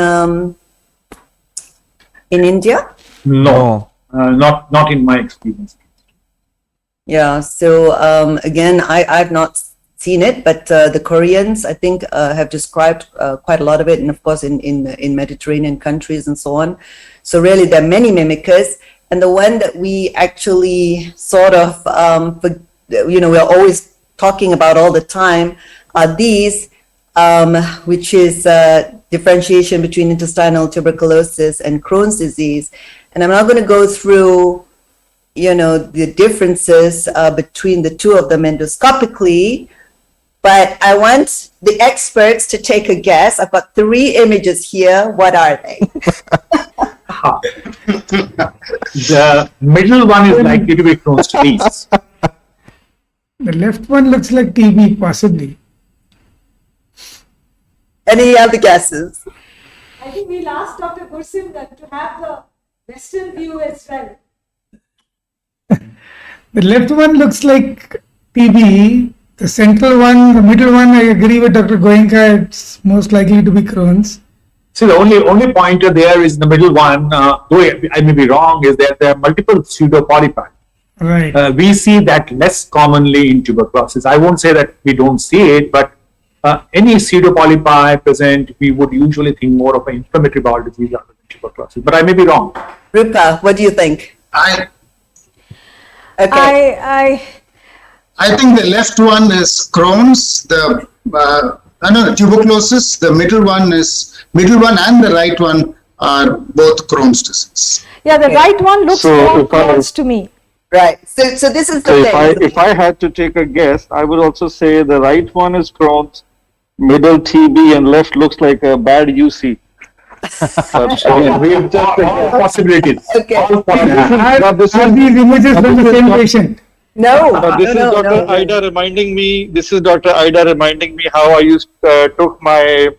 India? No, not in my experience. Yeah. So again, I've not seen it, but the Koreans, I think, have described quite a lot of it, and of course in Mediterranean countries and so on. So really, there are many mimickers, and the one that we actually sort of, we're always talking about all the time are these, which is differentiation between intestinal tuberculosis and Crohn's disease. And I'm not going to go through, the differences between the two of them endoscopically, but I want the experts to take a guess. I've got 3 images here. What are they? The middle one is likely to be Crohn's disease. The left one looks like TB, possibly. Any other guesses? I think we'll ask Dr. Gursimran to have the Western view as well. The left one looks like TB. The central one, the middle one, I agree with Dr. Goenka, it's most likely to be Crohn's. See, the only pointer there is the middle one, though I may be wrong, is that there are multiple pseudopolypi. Right. We see that less commonly in tuberculosis. I won't say that we don't see it, but any pseudopolypi present, we would usually think more of an inflammatory bowel disease rather than tuberculosis. But I may be wrong. Rupa, what do you think? I think the left one is Crohn's, tuberculosis. The middle one and the right one are both Crohn's disease. Yeah, the right one looks more Crohn's to me. Right. So this is the thing. If I had to take a guess, I would also say the right one is Crohn's, middle TB, and left looks like a bad UC. We have just all possibilities. Okay. All possibilities. Are these images from the same patient? No. This is Dr. Ida reminding me. This is Dr. Ida reminding me how I took my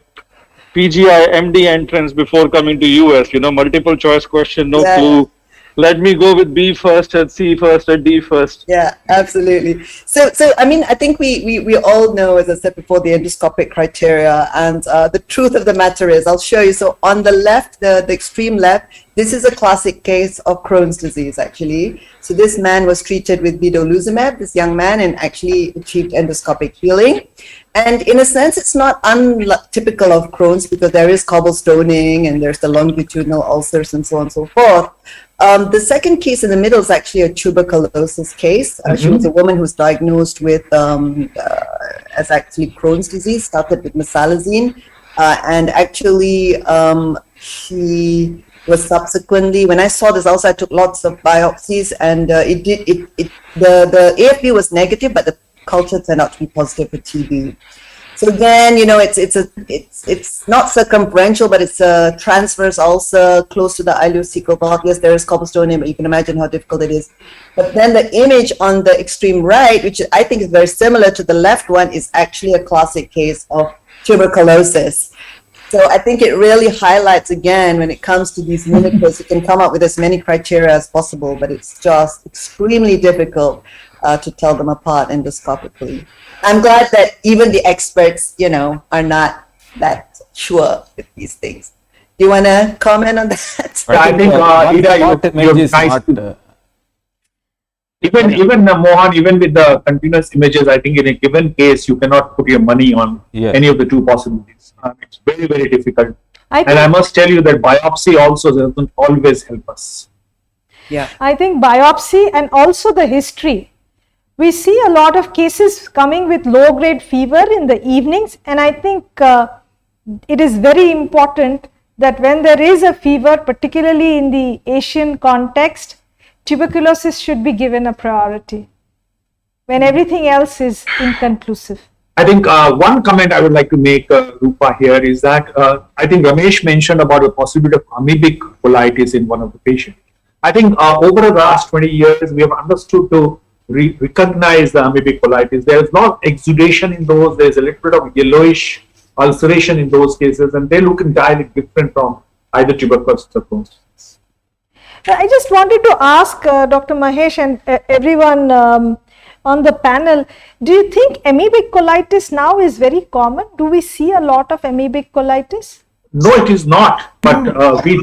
PGI MD entrance before coming to US. Multiple choice question, no clue. Let me go with B first and C first and D first. Yeah, absolutely. So I mean, I think we all know, as I said before, the endoscopic criteria, and the truth of the matter is, I'll show you. So on the left, the extreme left, this is a classic case of Crohn's disease, actually. So this man was treated with vedolizumab, this young man, and actually achieved endoscopic healing. And in a sense, it's not untypical of Crohn's because there is cobblestoning and there's the longitudinal ulcers and so on and so forth. The second case in the middle is actually a tuberculosis case. She was a woman who was diagnosed with as actually Crohn's disease, started with mesalazine, and actually she was subsequently, when I saw this ulcer, I took lots of biopsies, and the AFB was negative, but the culture turned out to be positive for TB. So again, it's not circumferential, but it's a transverse ulcer close to the ileocecal valve. Yes, there is cobblestone, but you can imagine how difficult it is. But then the image on the extreme right, which I think is very similar to the left one, is actually a classic case of tuberculosis. So I think it really highlights, again, when it comes to these mimickers, you can come up with as many criteria as possible, but it's just extremely difficult to tell them apart endoscopically. I'm glad that even the experts, are not that sure with these things. Do you want to comment on that? I think, Ida, even Mohan, even with the continuous images, I think in a given case, you cannot put your money on any of the two possibilities. It's very, very difficult. And I must tell you that biopsy also doesn't always help us. Yeah. I think biopsy and also the history. We see a lot of cases coming with low-grade fever in the evenings, and I think it is very important that when there is a fever, particularly in the Asian context, tuberculosis should be given a priority when everything else is inconclusive. I think one comment I would like to make, Rupa, here is that I think Ramesh mentioned about the possibility of amoebic colitis in one of the patients. I think over the last 20 years, we have understood to recognize the amoebic colitis. There is not exudation in those. There is a little bit of yellowish ulceration in those cases, and they look entirely different from either tuberculosis or Crohn's. I just wanted to ask Dr. Mahesh and everyone on the panel, do you think amoebic colitis now is very common? Do we see a lot of amoebic colitis? No, it is not. But we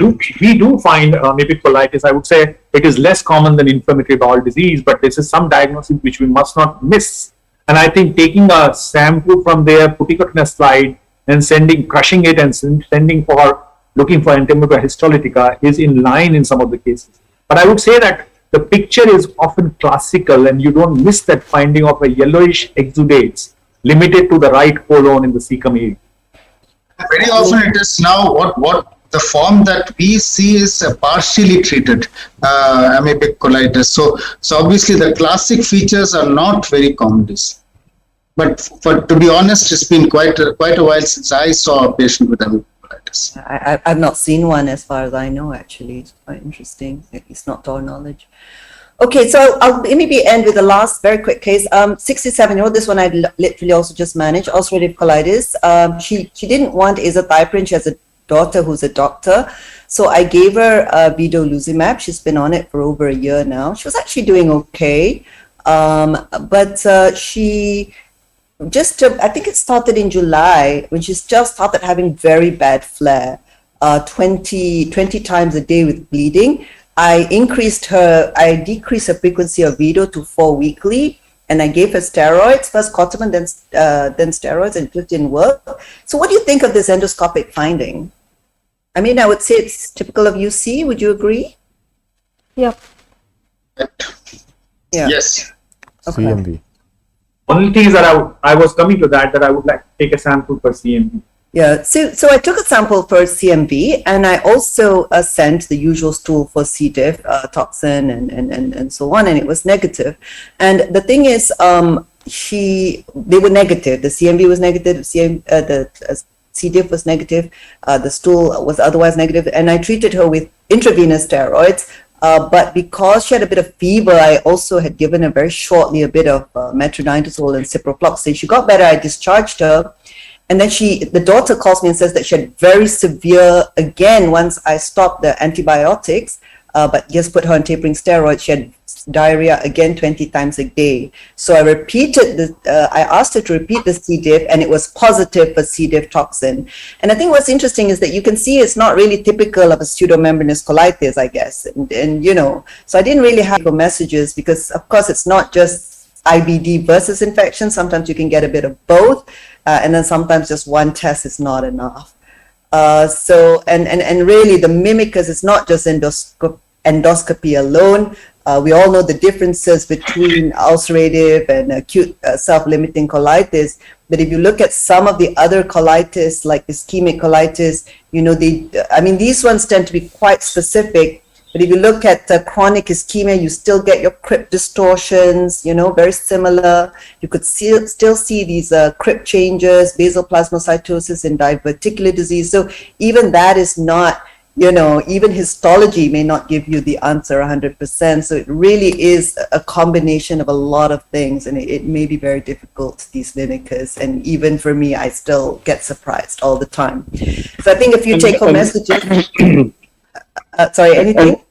do find amoebic colitis. I would say it is less common than inflammatory bowel disease, but this is some diagnosis which we must not miss. And I think taking a sample from there, putting it in a slide, and crushing it and looking for Entamoeba histolytica is in line in some of the cases. But I would say that the picture is often classical, and you don't miss that finding of a yellowish exudates limited to the right colon in the cecum area. Very often it is now what the form that we see is a partially treated amoebic colitis. So obviously the classic features are not very common. But to be honest, it's been quite a while since I saw a patient with amoebic colitis. I've not seen one as far as I know, actually. It's quite interesting. It's not to our knowledge. Okay, so I'll maybe end with the last very quick case. 67-year-old, this one I literally also just managed, ulcerative colitis. She didn't want azathioprine. She has a daughter who's a doctor. So I gave her vedolizumab. She's been on it for over a year now. She was actually doing okay. But she just, I think it started in July when she just started having very bad flare, 20 times a day with bleeding. I decreased her frequency of vedo to 4 weekly, and I gave her steroids, first cortisone, then steroids, and it didn't work. So what do you think of this endoscopic finding? I mean, I would say it's typical of UC. Would you agree? Yep. Yeah. Yes. Okay. CMV. Only thing is that I was coming to that I would like to take a sample for CMV. Yeah, so I took a sample for CMV, and I also sent the usual stool for C. diff, toxin, and so on, and it was negative. And the thing is, they were negative. The CMV was negative. The C. diff was negative. The stool was otherwise negative, and I treated her with intravenous steroids. But because she had a bit of fever, I also had given her very shortly a bit of metronidazole and ciprofloxacin. She got better. I discharged her. And then the daughter calls me and says that she had very severe, again, once I stopped the antibiotics, but just put her on tapering steroids, she had diarrhea again 20 times a day. So I I asked her to repeat the C. diff, and it was positive for C. diff toxin. And I think what's interesting is that you can see it's not really typical of a pseudomembranous colitis, I guess. And so I didn't really have messages because, of course, it's not just IBD versus infection. Sometimes you can get a bit of both. And then sometimes just one test is not enough. So really the mimicus is not just endoscopy alone. We all know the differences between ulcerative and acute self-limiting colitis. But if you look at some of the other colitis, like ischemic colitis, these ones tend to be quite specific. But if you look at chronic ischemia, you still get your crypt distortions, very similar. You could still see these crypt changes, basal plasmacytosis, and diverticular disease. So even that is not, even histology may not give you the answer 100%. So it really is a combination of a lot of things, and it may be very difficult, these mimicas. And even for me, I still get surprised all the time. So I think if you take home messages... sorry, anything?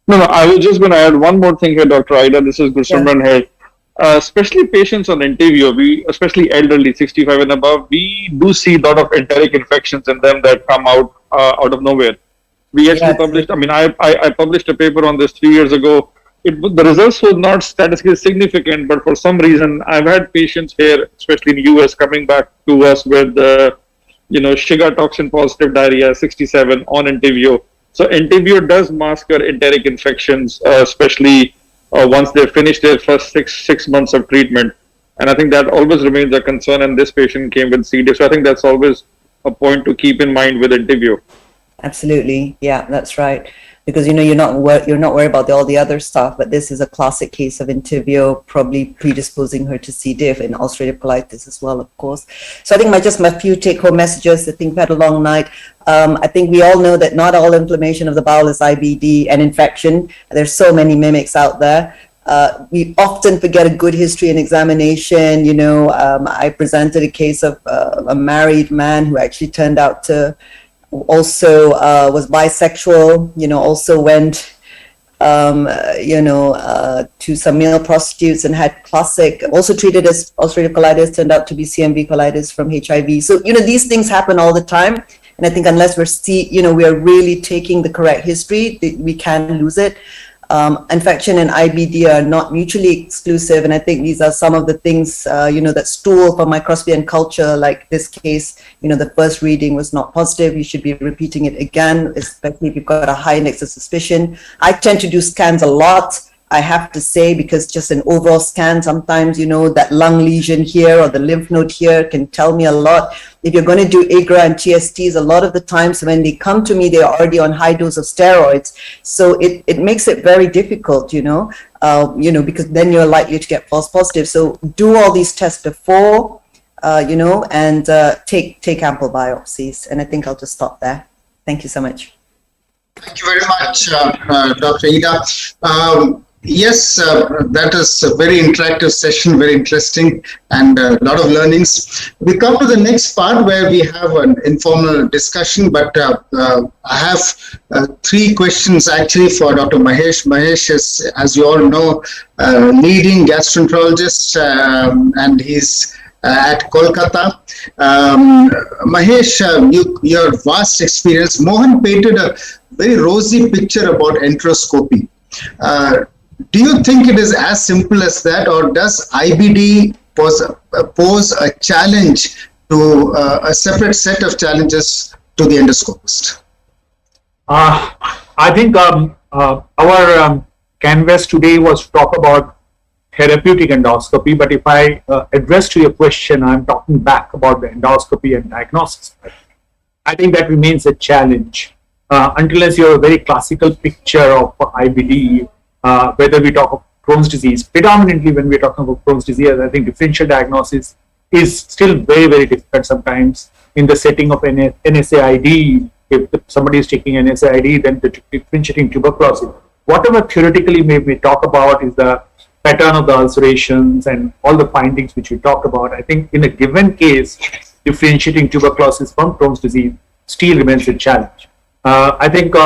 No, I was just going to add one more thing here, Dr. Ida. This is Gursimran here. Especially patients on Entyvio, especially elderly, 65 and above, we do see a lot of enteric infections in them that come out of nowhere. We actually published, I published a paper on this 3 years ago. The results were not statistically significant, but for some reason, I've had patients here, especially in the US, coming back to us with, Shiga toxin positive diarrhea, 67 on Entyvio. So Entyvio does mask enteric infections, especially once they finish their first six months of treatment. And I think that always remains a concern, and this patient came with C. diff. So I think that's always a point to keep in mind with Entyvio. Absolutely. Yeah, that's right. because you're not worried about all the other stuff, but this is a classic case of Entyvio probably predisposing her to C. diff and ulcerative colitis as well, of course. So I think my few take-home messages. I think we've had a long night. I think we all know that not all inflammation of the bowel is IBD and infection. There's so many mimics out there. We often forget a good history and examination. I presented a case of a married man who actually turned out to also was bisexual, also went to some male prostitutes and had classic, also treated as ulcerative colitis, turned out to be CMV colitis from HIV. So, these things happen all the time. And I think unless we are really taking the correct history, we can lose it. Infection and IBD are not mutually exclusive. And I think these are some of the things, that stool for microscopy and culture, like this case, the first reading was not positive. You should be repeating it again, especially if you've got a high index of suspicion. I tend to do scans a lot, I have to say, because just an overall scan, sometimes, that lung lesion here or the lymph node here can tell me a lot. If you're going to do IGRA and TSTs, a lot of the times when they come to me, they're already on high dose of steroids. So it makes it very difficult, because then you're likely to get false positive. So do all these tests before, and take ample biopsies. And I think I'll just stop there. Thank you so much. Thank you very much, Dr. Ida. Yes, that is a very interactive session, very interesting, and a lot of learnings. We come to the next part where we have an informal discussion, but I have 3 questions actually for Dr. Mahesh. Mahesh is, as you all know, leading gastroenterologist, and he's at Kolkata. Mahesh, your vast experience, Mohan painted a very rosy picture about enteroscopy. Do you think it is as simple as that, or does IBD pose a challenge to a separate set of challenges to the endoscopist? I think our canvas today was to talk about therapeutic endoscopy, but if I address to your question, I'm talking back about the endoscopy and diagnosis. I think that remains a challenge unless you have a very classical picture of IBD. Whether we talk of Crohn's disease, predominantly when we're talking about Crohn's disease, I think differential diagnosis is still very, very difficult sometimes in the setting of NSAID. If somebody is taking NSAID, then the differentiating tuberculosis. Whatever theoretically we talk about is the pattern of the ulcerations and all the findings which we talked about. I think in a given case, differentiating tuberculosis from Crohn's disease still remains a challenge. I think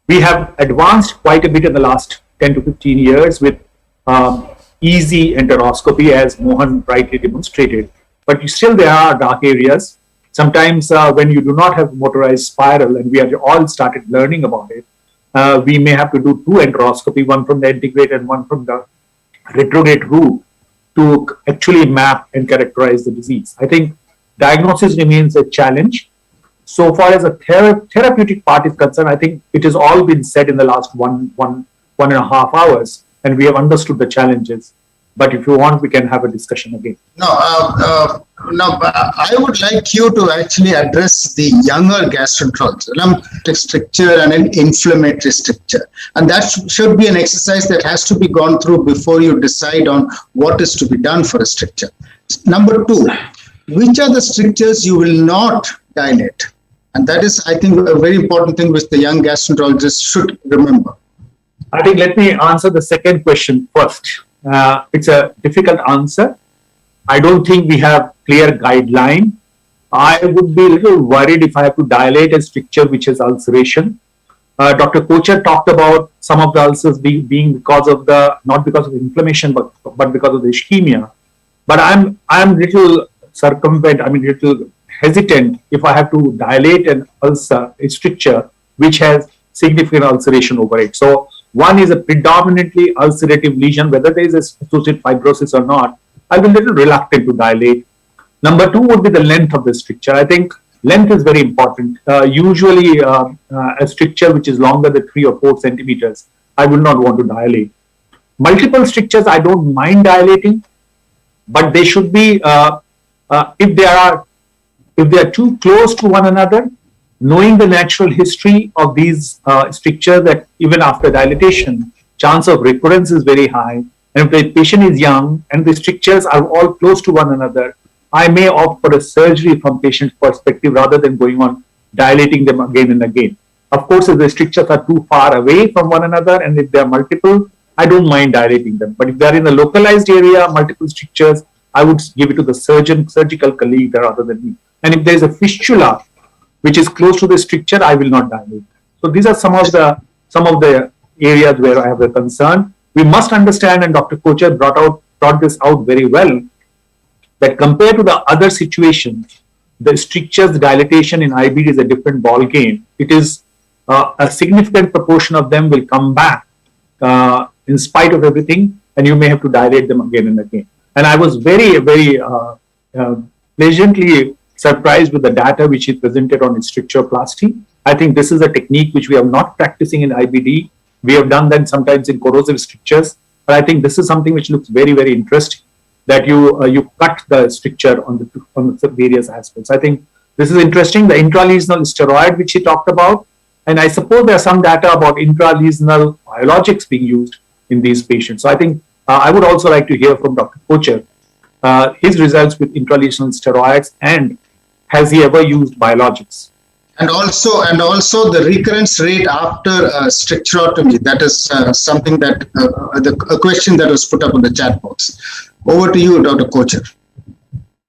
we have advanced quite a bit in the last 10 to 15 years with easy enteroscopy, as Mohan rightly demonstrated. But still there are dark areas. Sometimes when you do not have motorized spiral, and we have all started learning about it, we may have to do 2 enteroscopy, one from the antegrade and one from the retrograde route, to actually map and characterize the disease. I think diagnosis remains a challenge. So far as a therapeutic part is concerned, I think it has all been said in the last one and a half hours, and we have understood the challenges. But if you want, we can have a discussion again. No, I would like you to actually address the younger gastroenterologist, lymphatic stricture and an inflammatory stricture. And that should be an exercise that has to be gone through before you decide on what is to be done for a stricture. Number 2, which are the strictures you will not dilate? And that is, I think, a very important thing which the young gastroenterologist should remember. I think let me answer the second question first. It's a difficult answer. I don't think we have clear guideline. I would be a little worried if I have to dilate a stricture which is ulceration. Dr. Kochhar talked about some of the ulcers being because of not because of inflammation, but because of the ischemia. But I'm little little hesitant if I have to dilate an ulcer, a stricture which has significant ulceration over it. So one is a predominantly ulcerative lesion, whether there is associated fibrosis or not, I'll be a little reluctant to dilate. Number 2 would be the length of the stricture. I think length is very important. Usually a stricture which is longer than 3 or 4 centimeters, I would not want to dilate. Multiple strictures, I don't mind dilating, but they should be, if they are too close to one another, knowing the natural history of these strictures, that even after dilatation, chance of recurrence is very high. And if the patient is young and the strictures are all close to one another, I may opt for a surgery from patient's perspective rather than going on dilating them again and again. Of course, if the strictures are too far away from one another and if they are multiple, I don't mind dilating them. But if they are in a localized area, multiple strictures, I would give it to the surgical colleague rather than me. And if there is a fistula which is close to the stricture, I will not dilate. So these are some of the areas where I have a concern. We must understand, and Dr. Kochhar brought this out very well, that compared to the other situations, the strictures dilatation in IBD is a different ball game. It is a significant proportion of them will come back in spite of everything, and you may have to dilate them again and again. And I was very, very pleasantly surprised with the data which is presented on stricturoplasty. I think this is a technique which we are not practicing in IBD. We have done that sometimes in corrosive strictures, but I think this is something which looks very, very interesting, that you cut the stricture on the various aspects. I think this is interesting. The intralesional steroid which he talked about, and I suppose there are some data about intralesional biologics being used in these patients. So I think I would also like to hear from Dr. Kochhar his results with intralesional steroids, and has he ever used biologics? And also the recurrence rate after stricturotomy. That is something that a question that was put up on the chat box. Over to you, Dr. Kochhar.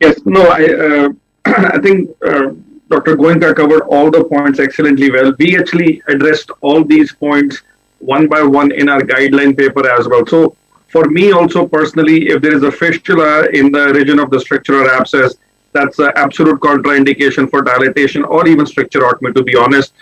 Yes, no, I think Dr. Goenka covered all the points excellently well. We actually addressed all these points one by one in our guideline paper as well. So for me also personally, if there is a fistula in the region of the strictural abscess, that's an absolute contraindication for dilatation or even stricturotomy, to be honest.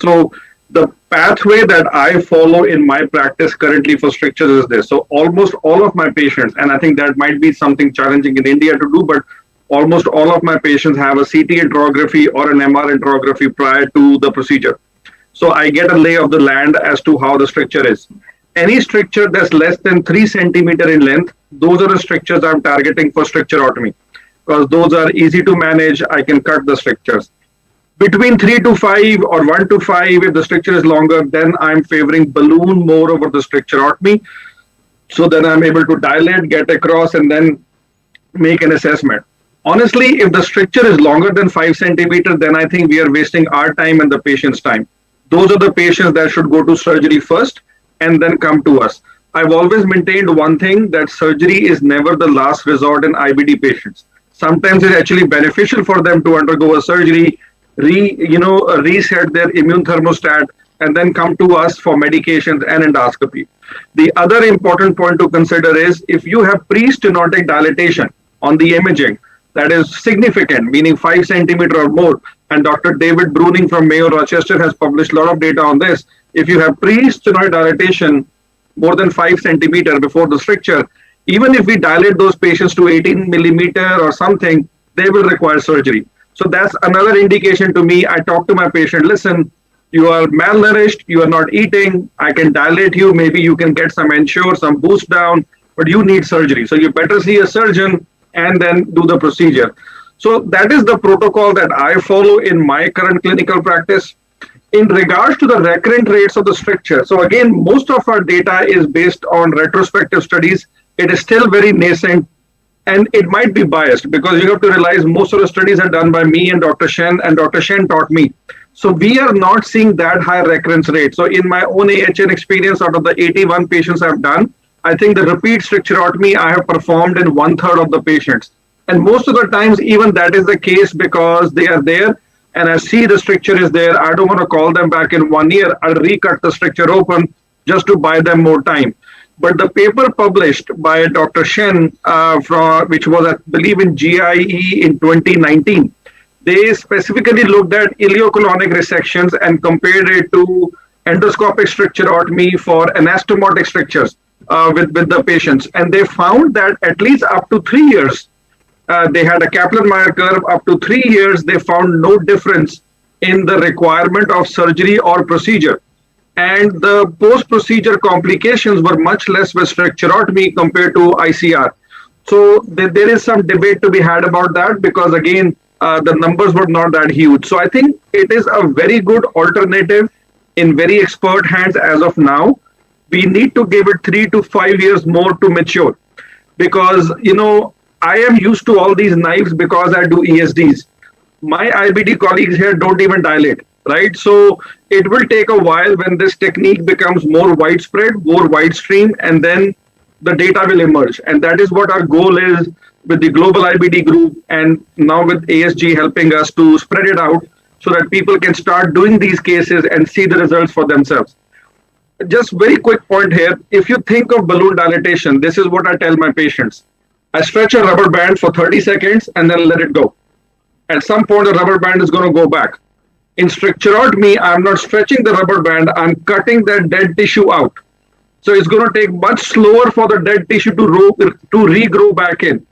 So the pathway that I follow in my practice currently for strictures is this. So almost all of my patients, and I think that might be something challenging in India to do, but almost all of my patients have a CT enterography or an MR enterography prior to the procedure. So I get a lay of the land as to how the stricture is. Any stricture that's less than 3 centimeters in length, those are the strictures I'm targeting for stricturotomy, because those are easy to manage. I can cut the strictures. Between 3 to 5 or 1 to 5, if the stricture is longer, then I'm favoring balloon more over the stricturotomy. So then I'm able to dilate, get across, and then make an assessment. Honestly, if the stricture is longer than 5 centimeters, then I think we are wasting our time and the patient's time. Those are the patients that should go to surgery first and then come to us. I've always maintained one thing, that surgery is never the last resort in IBD patients. Sometimes it's actually beneficial for them to undergo a surgery, reset their immune thermostat, and then come to us for medications and endoscopy. The other important point to consider is, if you have pre-stenotic dilatation on the imaging that is significant, meaning 5 centimeters or more, and Dr. David Bruning from Mayo Rochester has published a lot of data on this. If you have pre-stenotic dilatation more than 5 centimeters before the stricture, even if we dilate those patients to 18 millimeter or something, they will require surgery. So that's another indication to me. I talk to my patient, listen, you are malnourished, you are not eating, I can dilate you, maybe you can get some ensure, some boost down, but you need surgery. So you better see a surgeon and then do the procedure. So that is the protocol that I follow in my current clinical practice. In regards to the recurrent rates of the stricture, so again, most of our data is based on retrospective studies. It is still very nascent, and it might be biased, because you have to realize most of the studies are done by me and Dr. Shen, and Dr. Shen taught me. So we are not seeing that high recurrence rate. So in my own AHN experience, out of the 81 patients I've done, I think the repeat stricturotomy I have performed in 1/3 of the patients. And most of the times, even that is the case, because they are there and I see the stricture is there. I don't want to call them back in 1 year. I'll recut the stricture open just to buy them more time. But the paper published by Dr. Shen, which was, I believe, in GIE in 2019, they specifically looked at ileocolonic resections and compared it to endoscopic stricturotomy for anastomotic strictures with the patients. And they found that at least up to 3 years, they had a Kaplan-Meier curve. Up to 3 years, they found no difference in the requirement of surgery or procedure. And the post-procedure complications were much less with stricturotomy compared to ICR. So there is some debate to be had about that, because again, the numbers were not that huge. So I think it is a very good alternative in very expert hands as of now. We need to give it 3 to 5 years more to mature, because, I am used to all these knives because I do ESDs. My IBD colleagues here don't even dilate, right? So it will take a while when this technique becomes more widespread, more widestream, and then the data will emerge. And that is what our goal is with the global IBD group, and now with ASG helping us to spread it out so that people can start doing these cases and see the results for themselves. Just very quick point here. If you think of balloon dilatation, this is what I tell my patients. I stretch a rubber band for 30 seconds and then let it go. At some point, the rubber band is going to go back. In stricturotomy, I'm not stretching the rubber band, I'm cutting that dead tissue out. So it's going to take much slower for the dead tissue to regrow back in.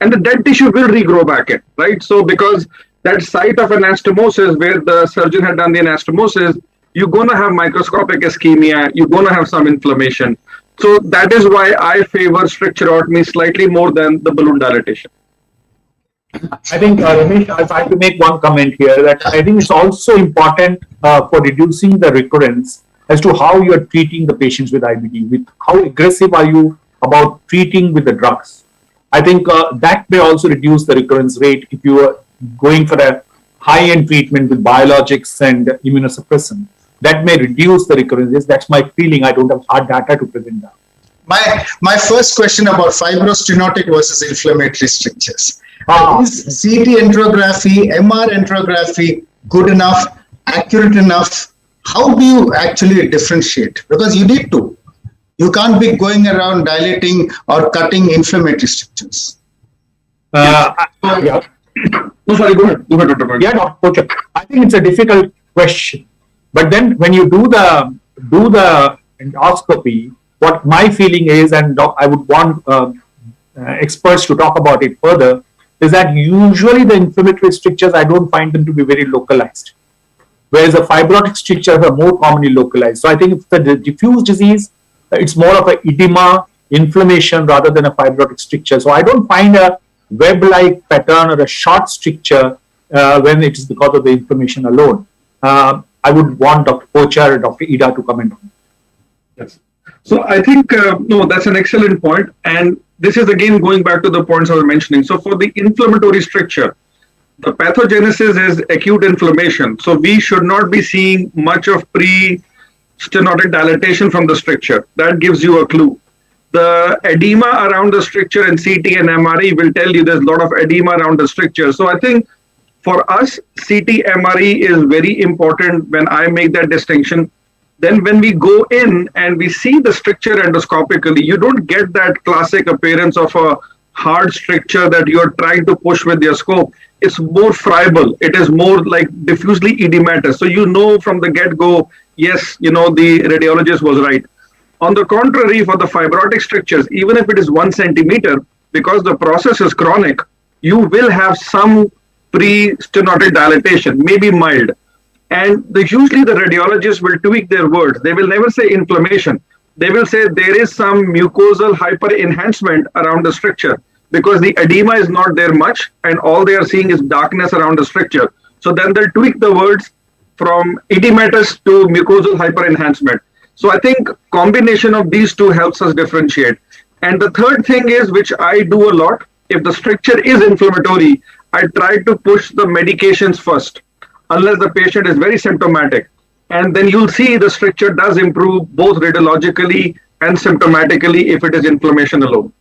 And the dead tissue will regrow back in, right? So because that site of anastomosis where the surgeon had done the anastomosis, you're going to have microscopic ischemia, you're going to have some inflammation. So that is why I favor stricturotomy slightly more than the balloon dilatation. I think, Ramesh, I'd like to make one comment here, that I think it's also important for reducing the recurrence as to how you are treating the patients with IBD, with how aggressive are you about treating with the drugs. I think that may also reduce the recurrence rate if you are going for a high-end treatment with biologics and immunosuppressant. That may reduce the recurrences. That's my feeling. I don't have hard data to present that. My first question about fibrostenotic versus inflammatory strictures. Is CT enterography, MR enterography good enough, accurate enough? How do you actually differentiate? Because you need to. You can't be going around dilating or cutting inflammatory strictures. Yeah. No, sorry, go ahead. Go ahead, Dr. Yeah, Dr. Kochhar. I think it's a difficult question. But then when you do the endoscopy, what my feeling is, and I would want experts to talk about it further, is that usually the inflammatory strictures, I don't find them to be very localized, whereas the fibrotic strictures are more commonly localized. So I think if the diffuse disease, it's more of an edema, inflammation rather than a fibrotic stricture. So I don't find a web-like pattern or a short stricture when it is because of the inflammation alone. I would want Dr. Kochhar or Dr. Ida to comment on it. Yes. So I think, no, that's an excellent point. And this is again going back to the points I was mentioning. So for the inflammatory stricture, the pathogenesis is acute inflammation. So we should not be seeing much of pre-stenotic dilatation from the stricture. That gives you a clue. The edema around the stricture in CT and MRE will tell you there's a lot of edema around the stricture. So I think for us, CT MRE is very important when I make that distinction. Then when we go in and we see the stricture endoscopically, you don't get that classic appearance of a hard stricture that you're trying to push with your scope. It's more friable. It is more like diffusely edematous. So you know from the get-go, yes, the radiologist was right. On the contrary, for the fibrotic strictures, even if it is 1 centimeter, because the process is chronic, you will have some pre-stenotic dilatation, maybe mild. And usually the radiologists will tweak their words. They will never say inflammation. They will say there is some mucosal hyper-enhancement around the stricture because the edema is not there much and all they are seeing is darkness around the stricture. So then they'll tweak the words from edematous to mucosal hyper-enhancement. So I think combination of these two helps us differentiate. And the third thing is, which I do a lot, if the stricture is inflammatory, I try to push the medications first, unless the patient is very symptomatic. And then you'll see the stricture does improve both radiologically and symptomatically if it is inflammation alone.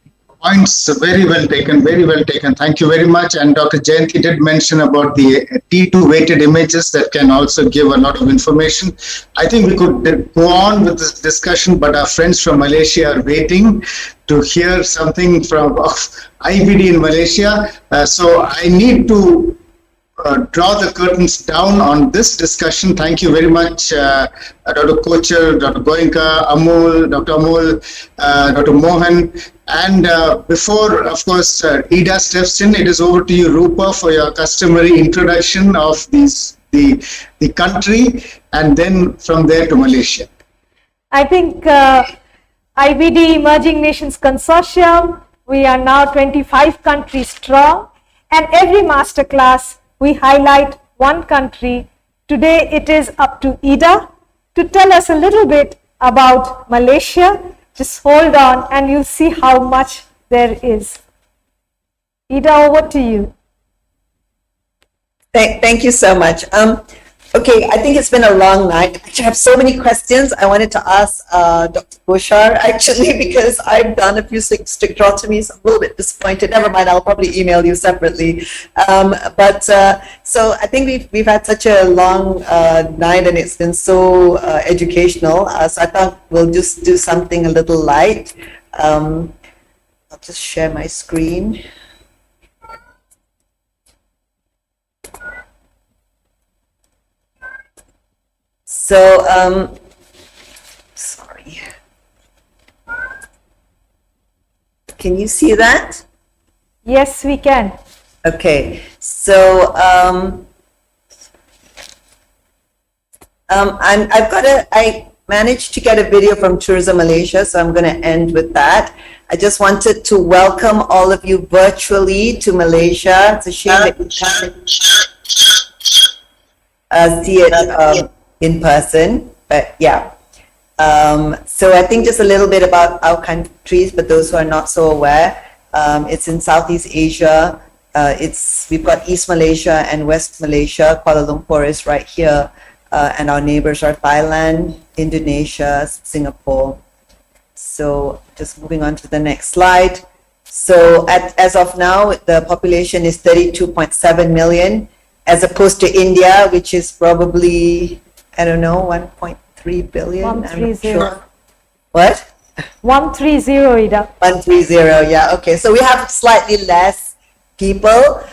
Points very well taken, very well taken. Thank you very much. And Dr. Jayanthi did mention about the T2 weighted images that can also give a lot of information. I think we could go on with this discussion, but our friends from Malaysia are waiting to hear something from IBD in Malaysia. So I need to draw the curtains down on this discussion. Thank you very much, Dr. Kochhar, Dr. Goenka, Amol, Dr. Amol, Dr. Mohan. And before, of course, Ida steps in, it is over to you, Rupa, for your customary introduction of the country, and then from there to Malaysia. I think IBD Emerging Nations Consortium, we are now 25 countries strong, and every masterclass we highlight one country. Today it is up to Ida to tell us a little bit about Malaysia. Just hold on and you'll see how much there is. Ida, over to you. Thank you so much. Okay, I think it's been a long night. I have so many questions I wanted to ask Dr. Kochhar, actually, because I've done a few stricturotomies. I'm a little bit disappointed. Never mind, I'll probably email you separately. So I think we've had such a long night, and it's been so educational. So I thought we'll just do something a little light. I'll just share my screen. So, sorry. Can you see that? Yes, we can. Okay. So, I managed to get a video from Tourism Malaysia, so I'm going to end with that. I just wanted to welcome all of you virtually to Malaysia. It's a shame that you can't see it in person, but yeah. So I think just a little bit about our countries, but those who are not so aware, it's in Southeast Asia. We've got East Malaysia and West Malaysia. Kuala Lumpur is right here, and our neighbors are Thailand, Indonesia, Singapore. So just moving on to the next slide. So as of now, the population is 32.7 million, as opposed to India, which is probably, I don't know, 1.3 billion. 130. Sure. What? 130, Ida. 130, yeah. Okay, so we have slightly less people.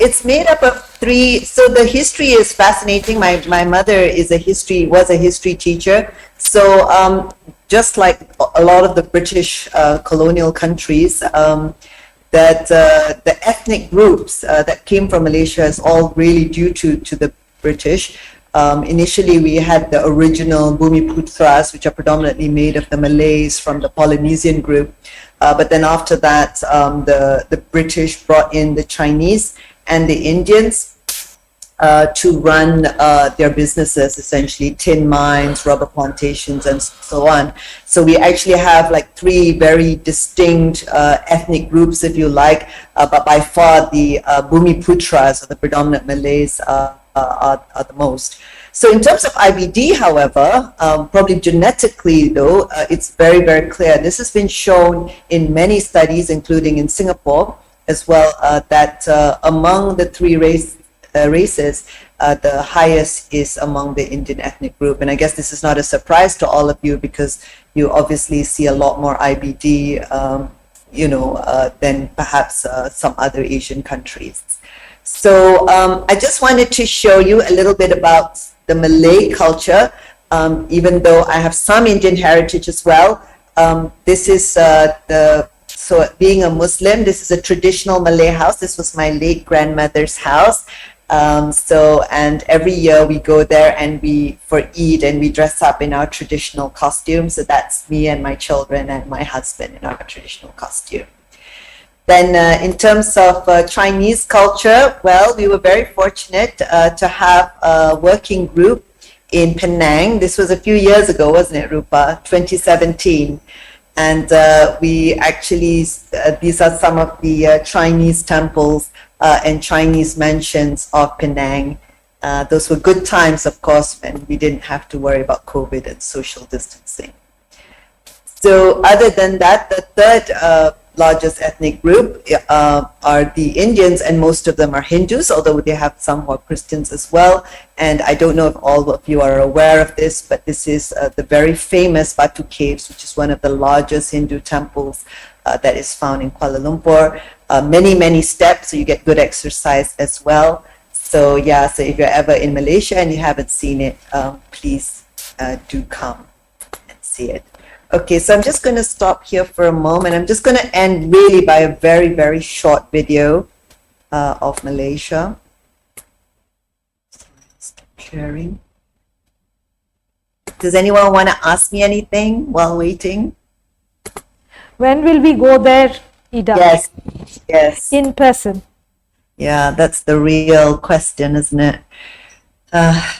It's made up of three. So the history is fascinating. My mother was a history teacher. So just like a lot of the British colonial countries, that the ethnic groups that came from Malaysia is all really due to the British. Initially, we had the original Bumiputras, which are predominantly made of the Malays from the Polynesian group. But then after that, the British brought in the Chinese and the Indians to run their businesses, essentially tin mines, rubber plantations, and so on. So we actually have like three very distinct ethnic groups, if you like, but by far the Bumiputras, or the predominant Malays, are the most. So in terms of IBD, however, probably genetically though, it's very, very clear. This has been shown in many studies, including in Singapore as well, that among the three races, the highest is among the Indian ethnic group. And I guess this is not a surprise to all of you, because you obviously see a lot more IBD, than perhaps some other Asian countries. So I just wanted to show you a little bit about the Malay culture, even though I have some Indian heritage as well. This is so being a Muslim, this is a traditional Malay house. This was my late grandmother's house. And every year we go there and for Eid, and we dress up in our traditional costume. So that's me and my children and my husband in our traditional costume. Then in terms of Chinese culture, well, we were very fortunate to have a working group in Penang. This was a few years ago, wasn't it, Rupa? 2017. And we actually, these are some of the Chinese temples and Chinese mansions of Penang. Those were good times, of course, when we didn't have to worry about COVID and social distancing. So other than that, the third largest ethnic group are the Indians, and most of them are Hindus, although they have some who are Christians as well. And I don't know if all of you are aware of this, but this is the very famous Batu Caves, which is one of the largest Hindu temples that is found in Kuala Lumpur. Many, many steps, so you get good exercise as well. So yeah, so if you're ever in Malaysia and you haven't seen it, please do come and see it. Okay, so I'm just going to stop here for a moment. I'm just going to end really by a very, very short video of Malaysia. Stop sharing. Does anyone want to ask me anything while waiting? When will we go there, Ida? Yes. In person. Yeah, that's the real question, isn't it? I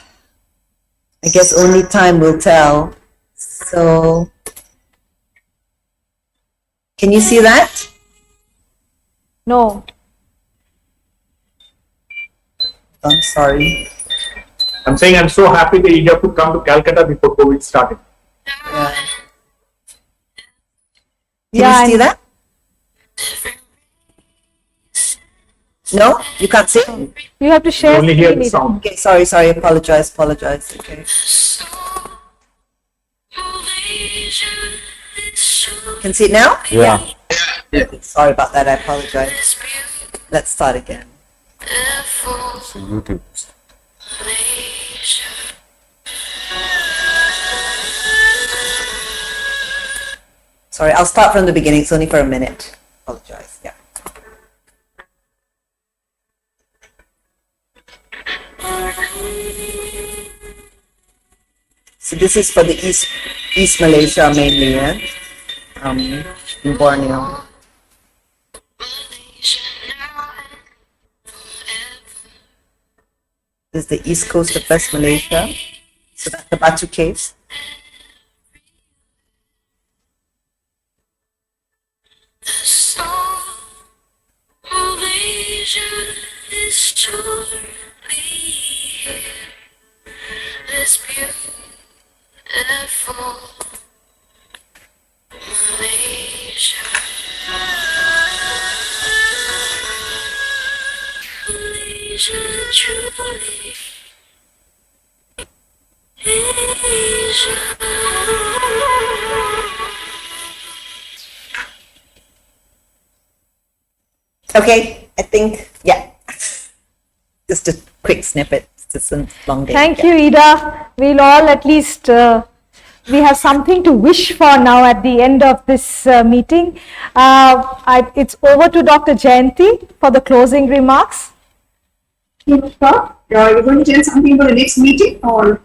guess only time will tell. So, can you see that? No. I'm sorry. I'm saying I'm so happy that India could come to Calcutta before COVID started. Yeah. Can Yeah, you see that? No? You can't see? You have to share. Only hear the screen, sound. Okay, sorry, apologize. Okay. Can see it now? Yeah. Sorry about that, I apologize. Let's start again. So YouTube. Sorry, I'll start from the beginning. It's only for a minute. Apologize. Yeah. So this is for the East Malaysia mainly, yeah? In Borneo. This is the east coast of West Malaysia. So that's the Batu Caves. Okay, I think, yeah. Just a quick snippet. It's a long day. Thank you, Ida. We'll all at least, we have something to wish for now at the end of this meeting. It's over to Dr. Jayanthi for the closing remarks. You're going to tell something about the next meeting or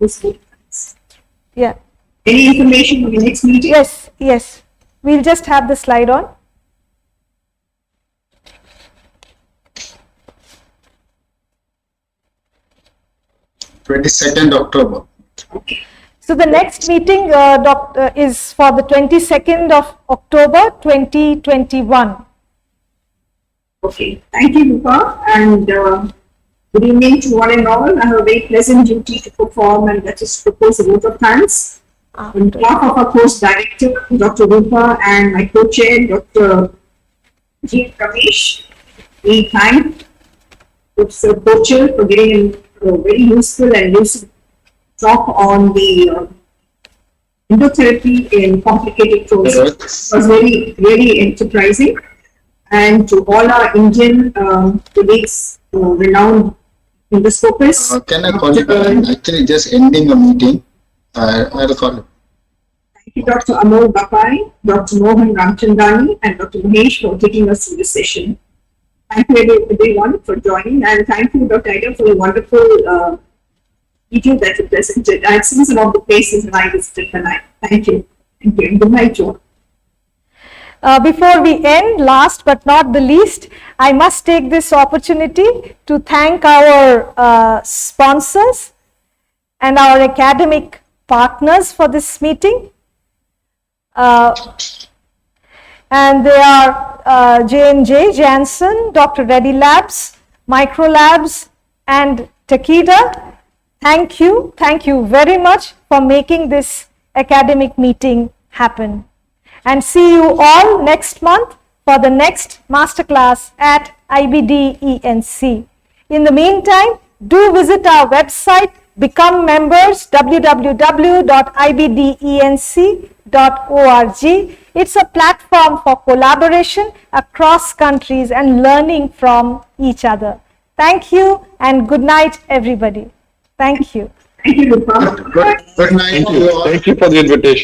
this week? Yeah. Any information on the next meeting? Yes. We'll just have the slide on. October. Okay. So the next meeting is for the 22nd of October 2021. Okay. Thank you, Rupa. And good evening to one and all. I have a very pleasant duty to perform, and that is to propose a vote of thanks. On behalf of our course director, Dr. Rupa, and my co-chair, Dr. G. Ramesh, we thank Professor Kochhar for getting a very useful and lucid talk on the endotherapy in complicated throats. It was very enterprising. And to all our Indian colleagues, renowned endoscopists. Can I call you? Actually, just ending a meeting. I'll call you. Thank you, Dr. Amol Bapaye, Dr. Mohan Ramchandani, and Dr. Mahesh for taking us through this session. Thank you everyone for joining, and thank you, Dr. Ida, for the wonderful video that you presented. I've seen some of the places and I visited tonight. Thank you. Thank you. And good night, Joe. Before we end, last but not the least, I must take this opportunity to thank our sponsors and our academic partners for this meeting. And they are J&J, Janssen, Dr. Reddy Labs, Micro Labs, and Takeda. Thank you very much for making this academic meeting happen. And see you all next month for the next masterclass at IBDENC. In the meantime, do visit our website, become members, www.ibdenc.org. It's a platform for collaboration across countries and learning from each other. Thank you and good night, everybody. Thank you. Thank you, Rupa. Good night. Thank you for the invitation.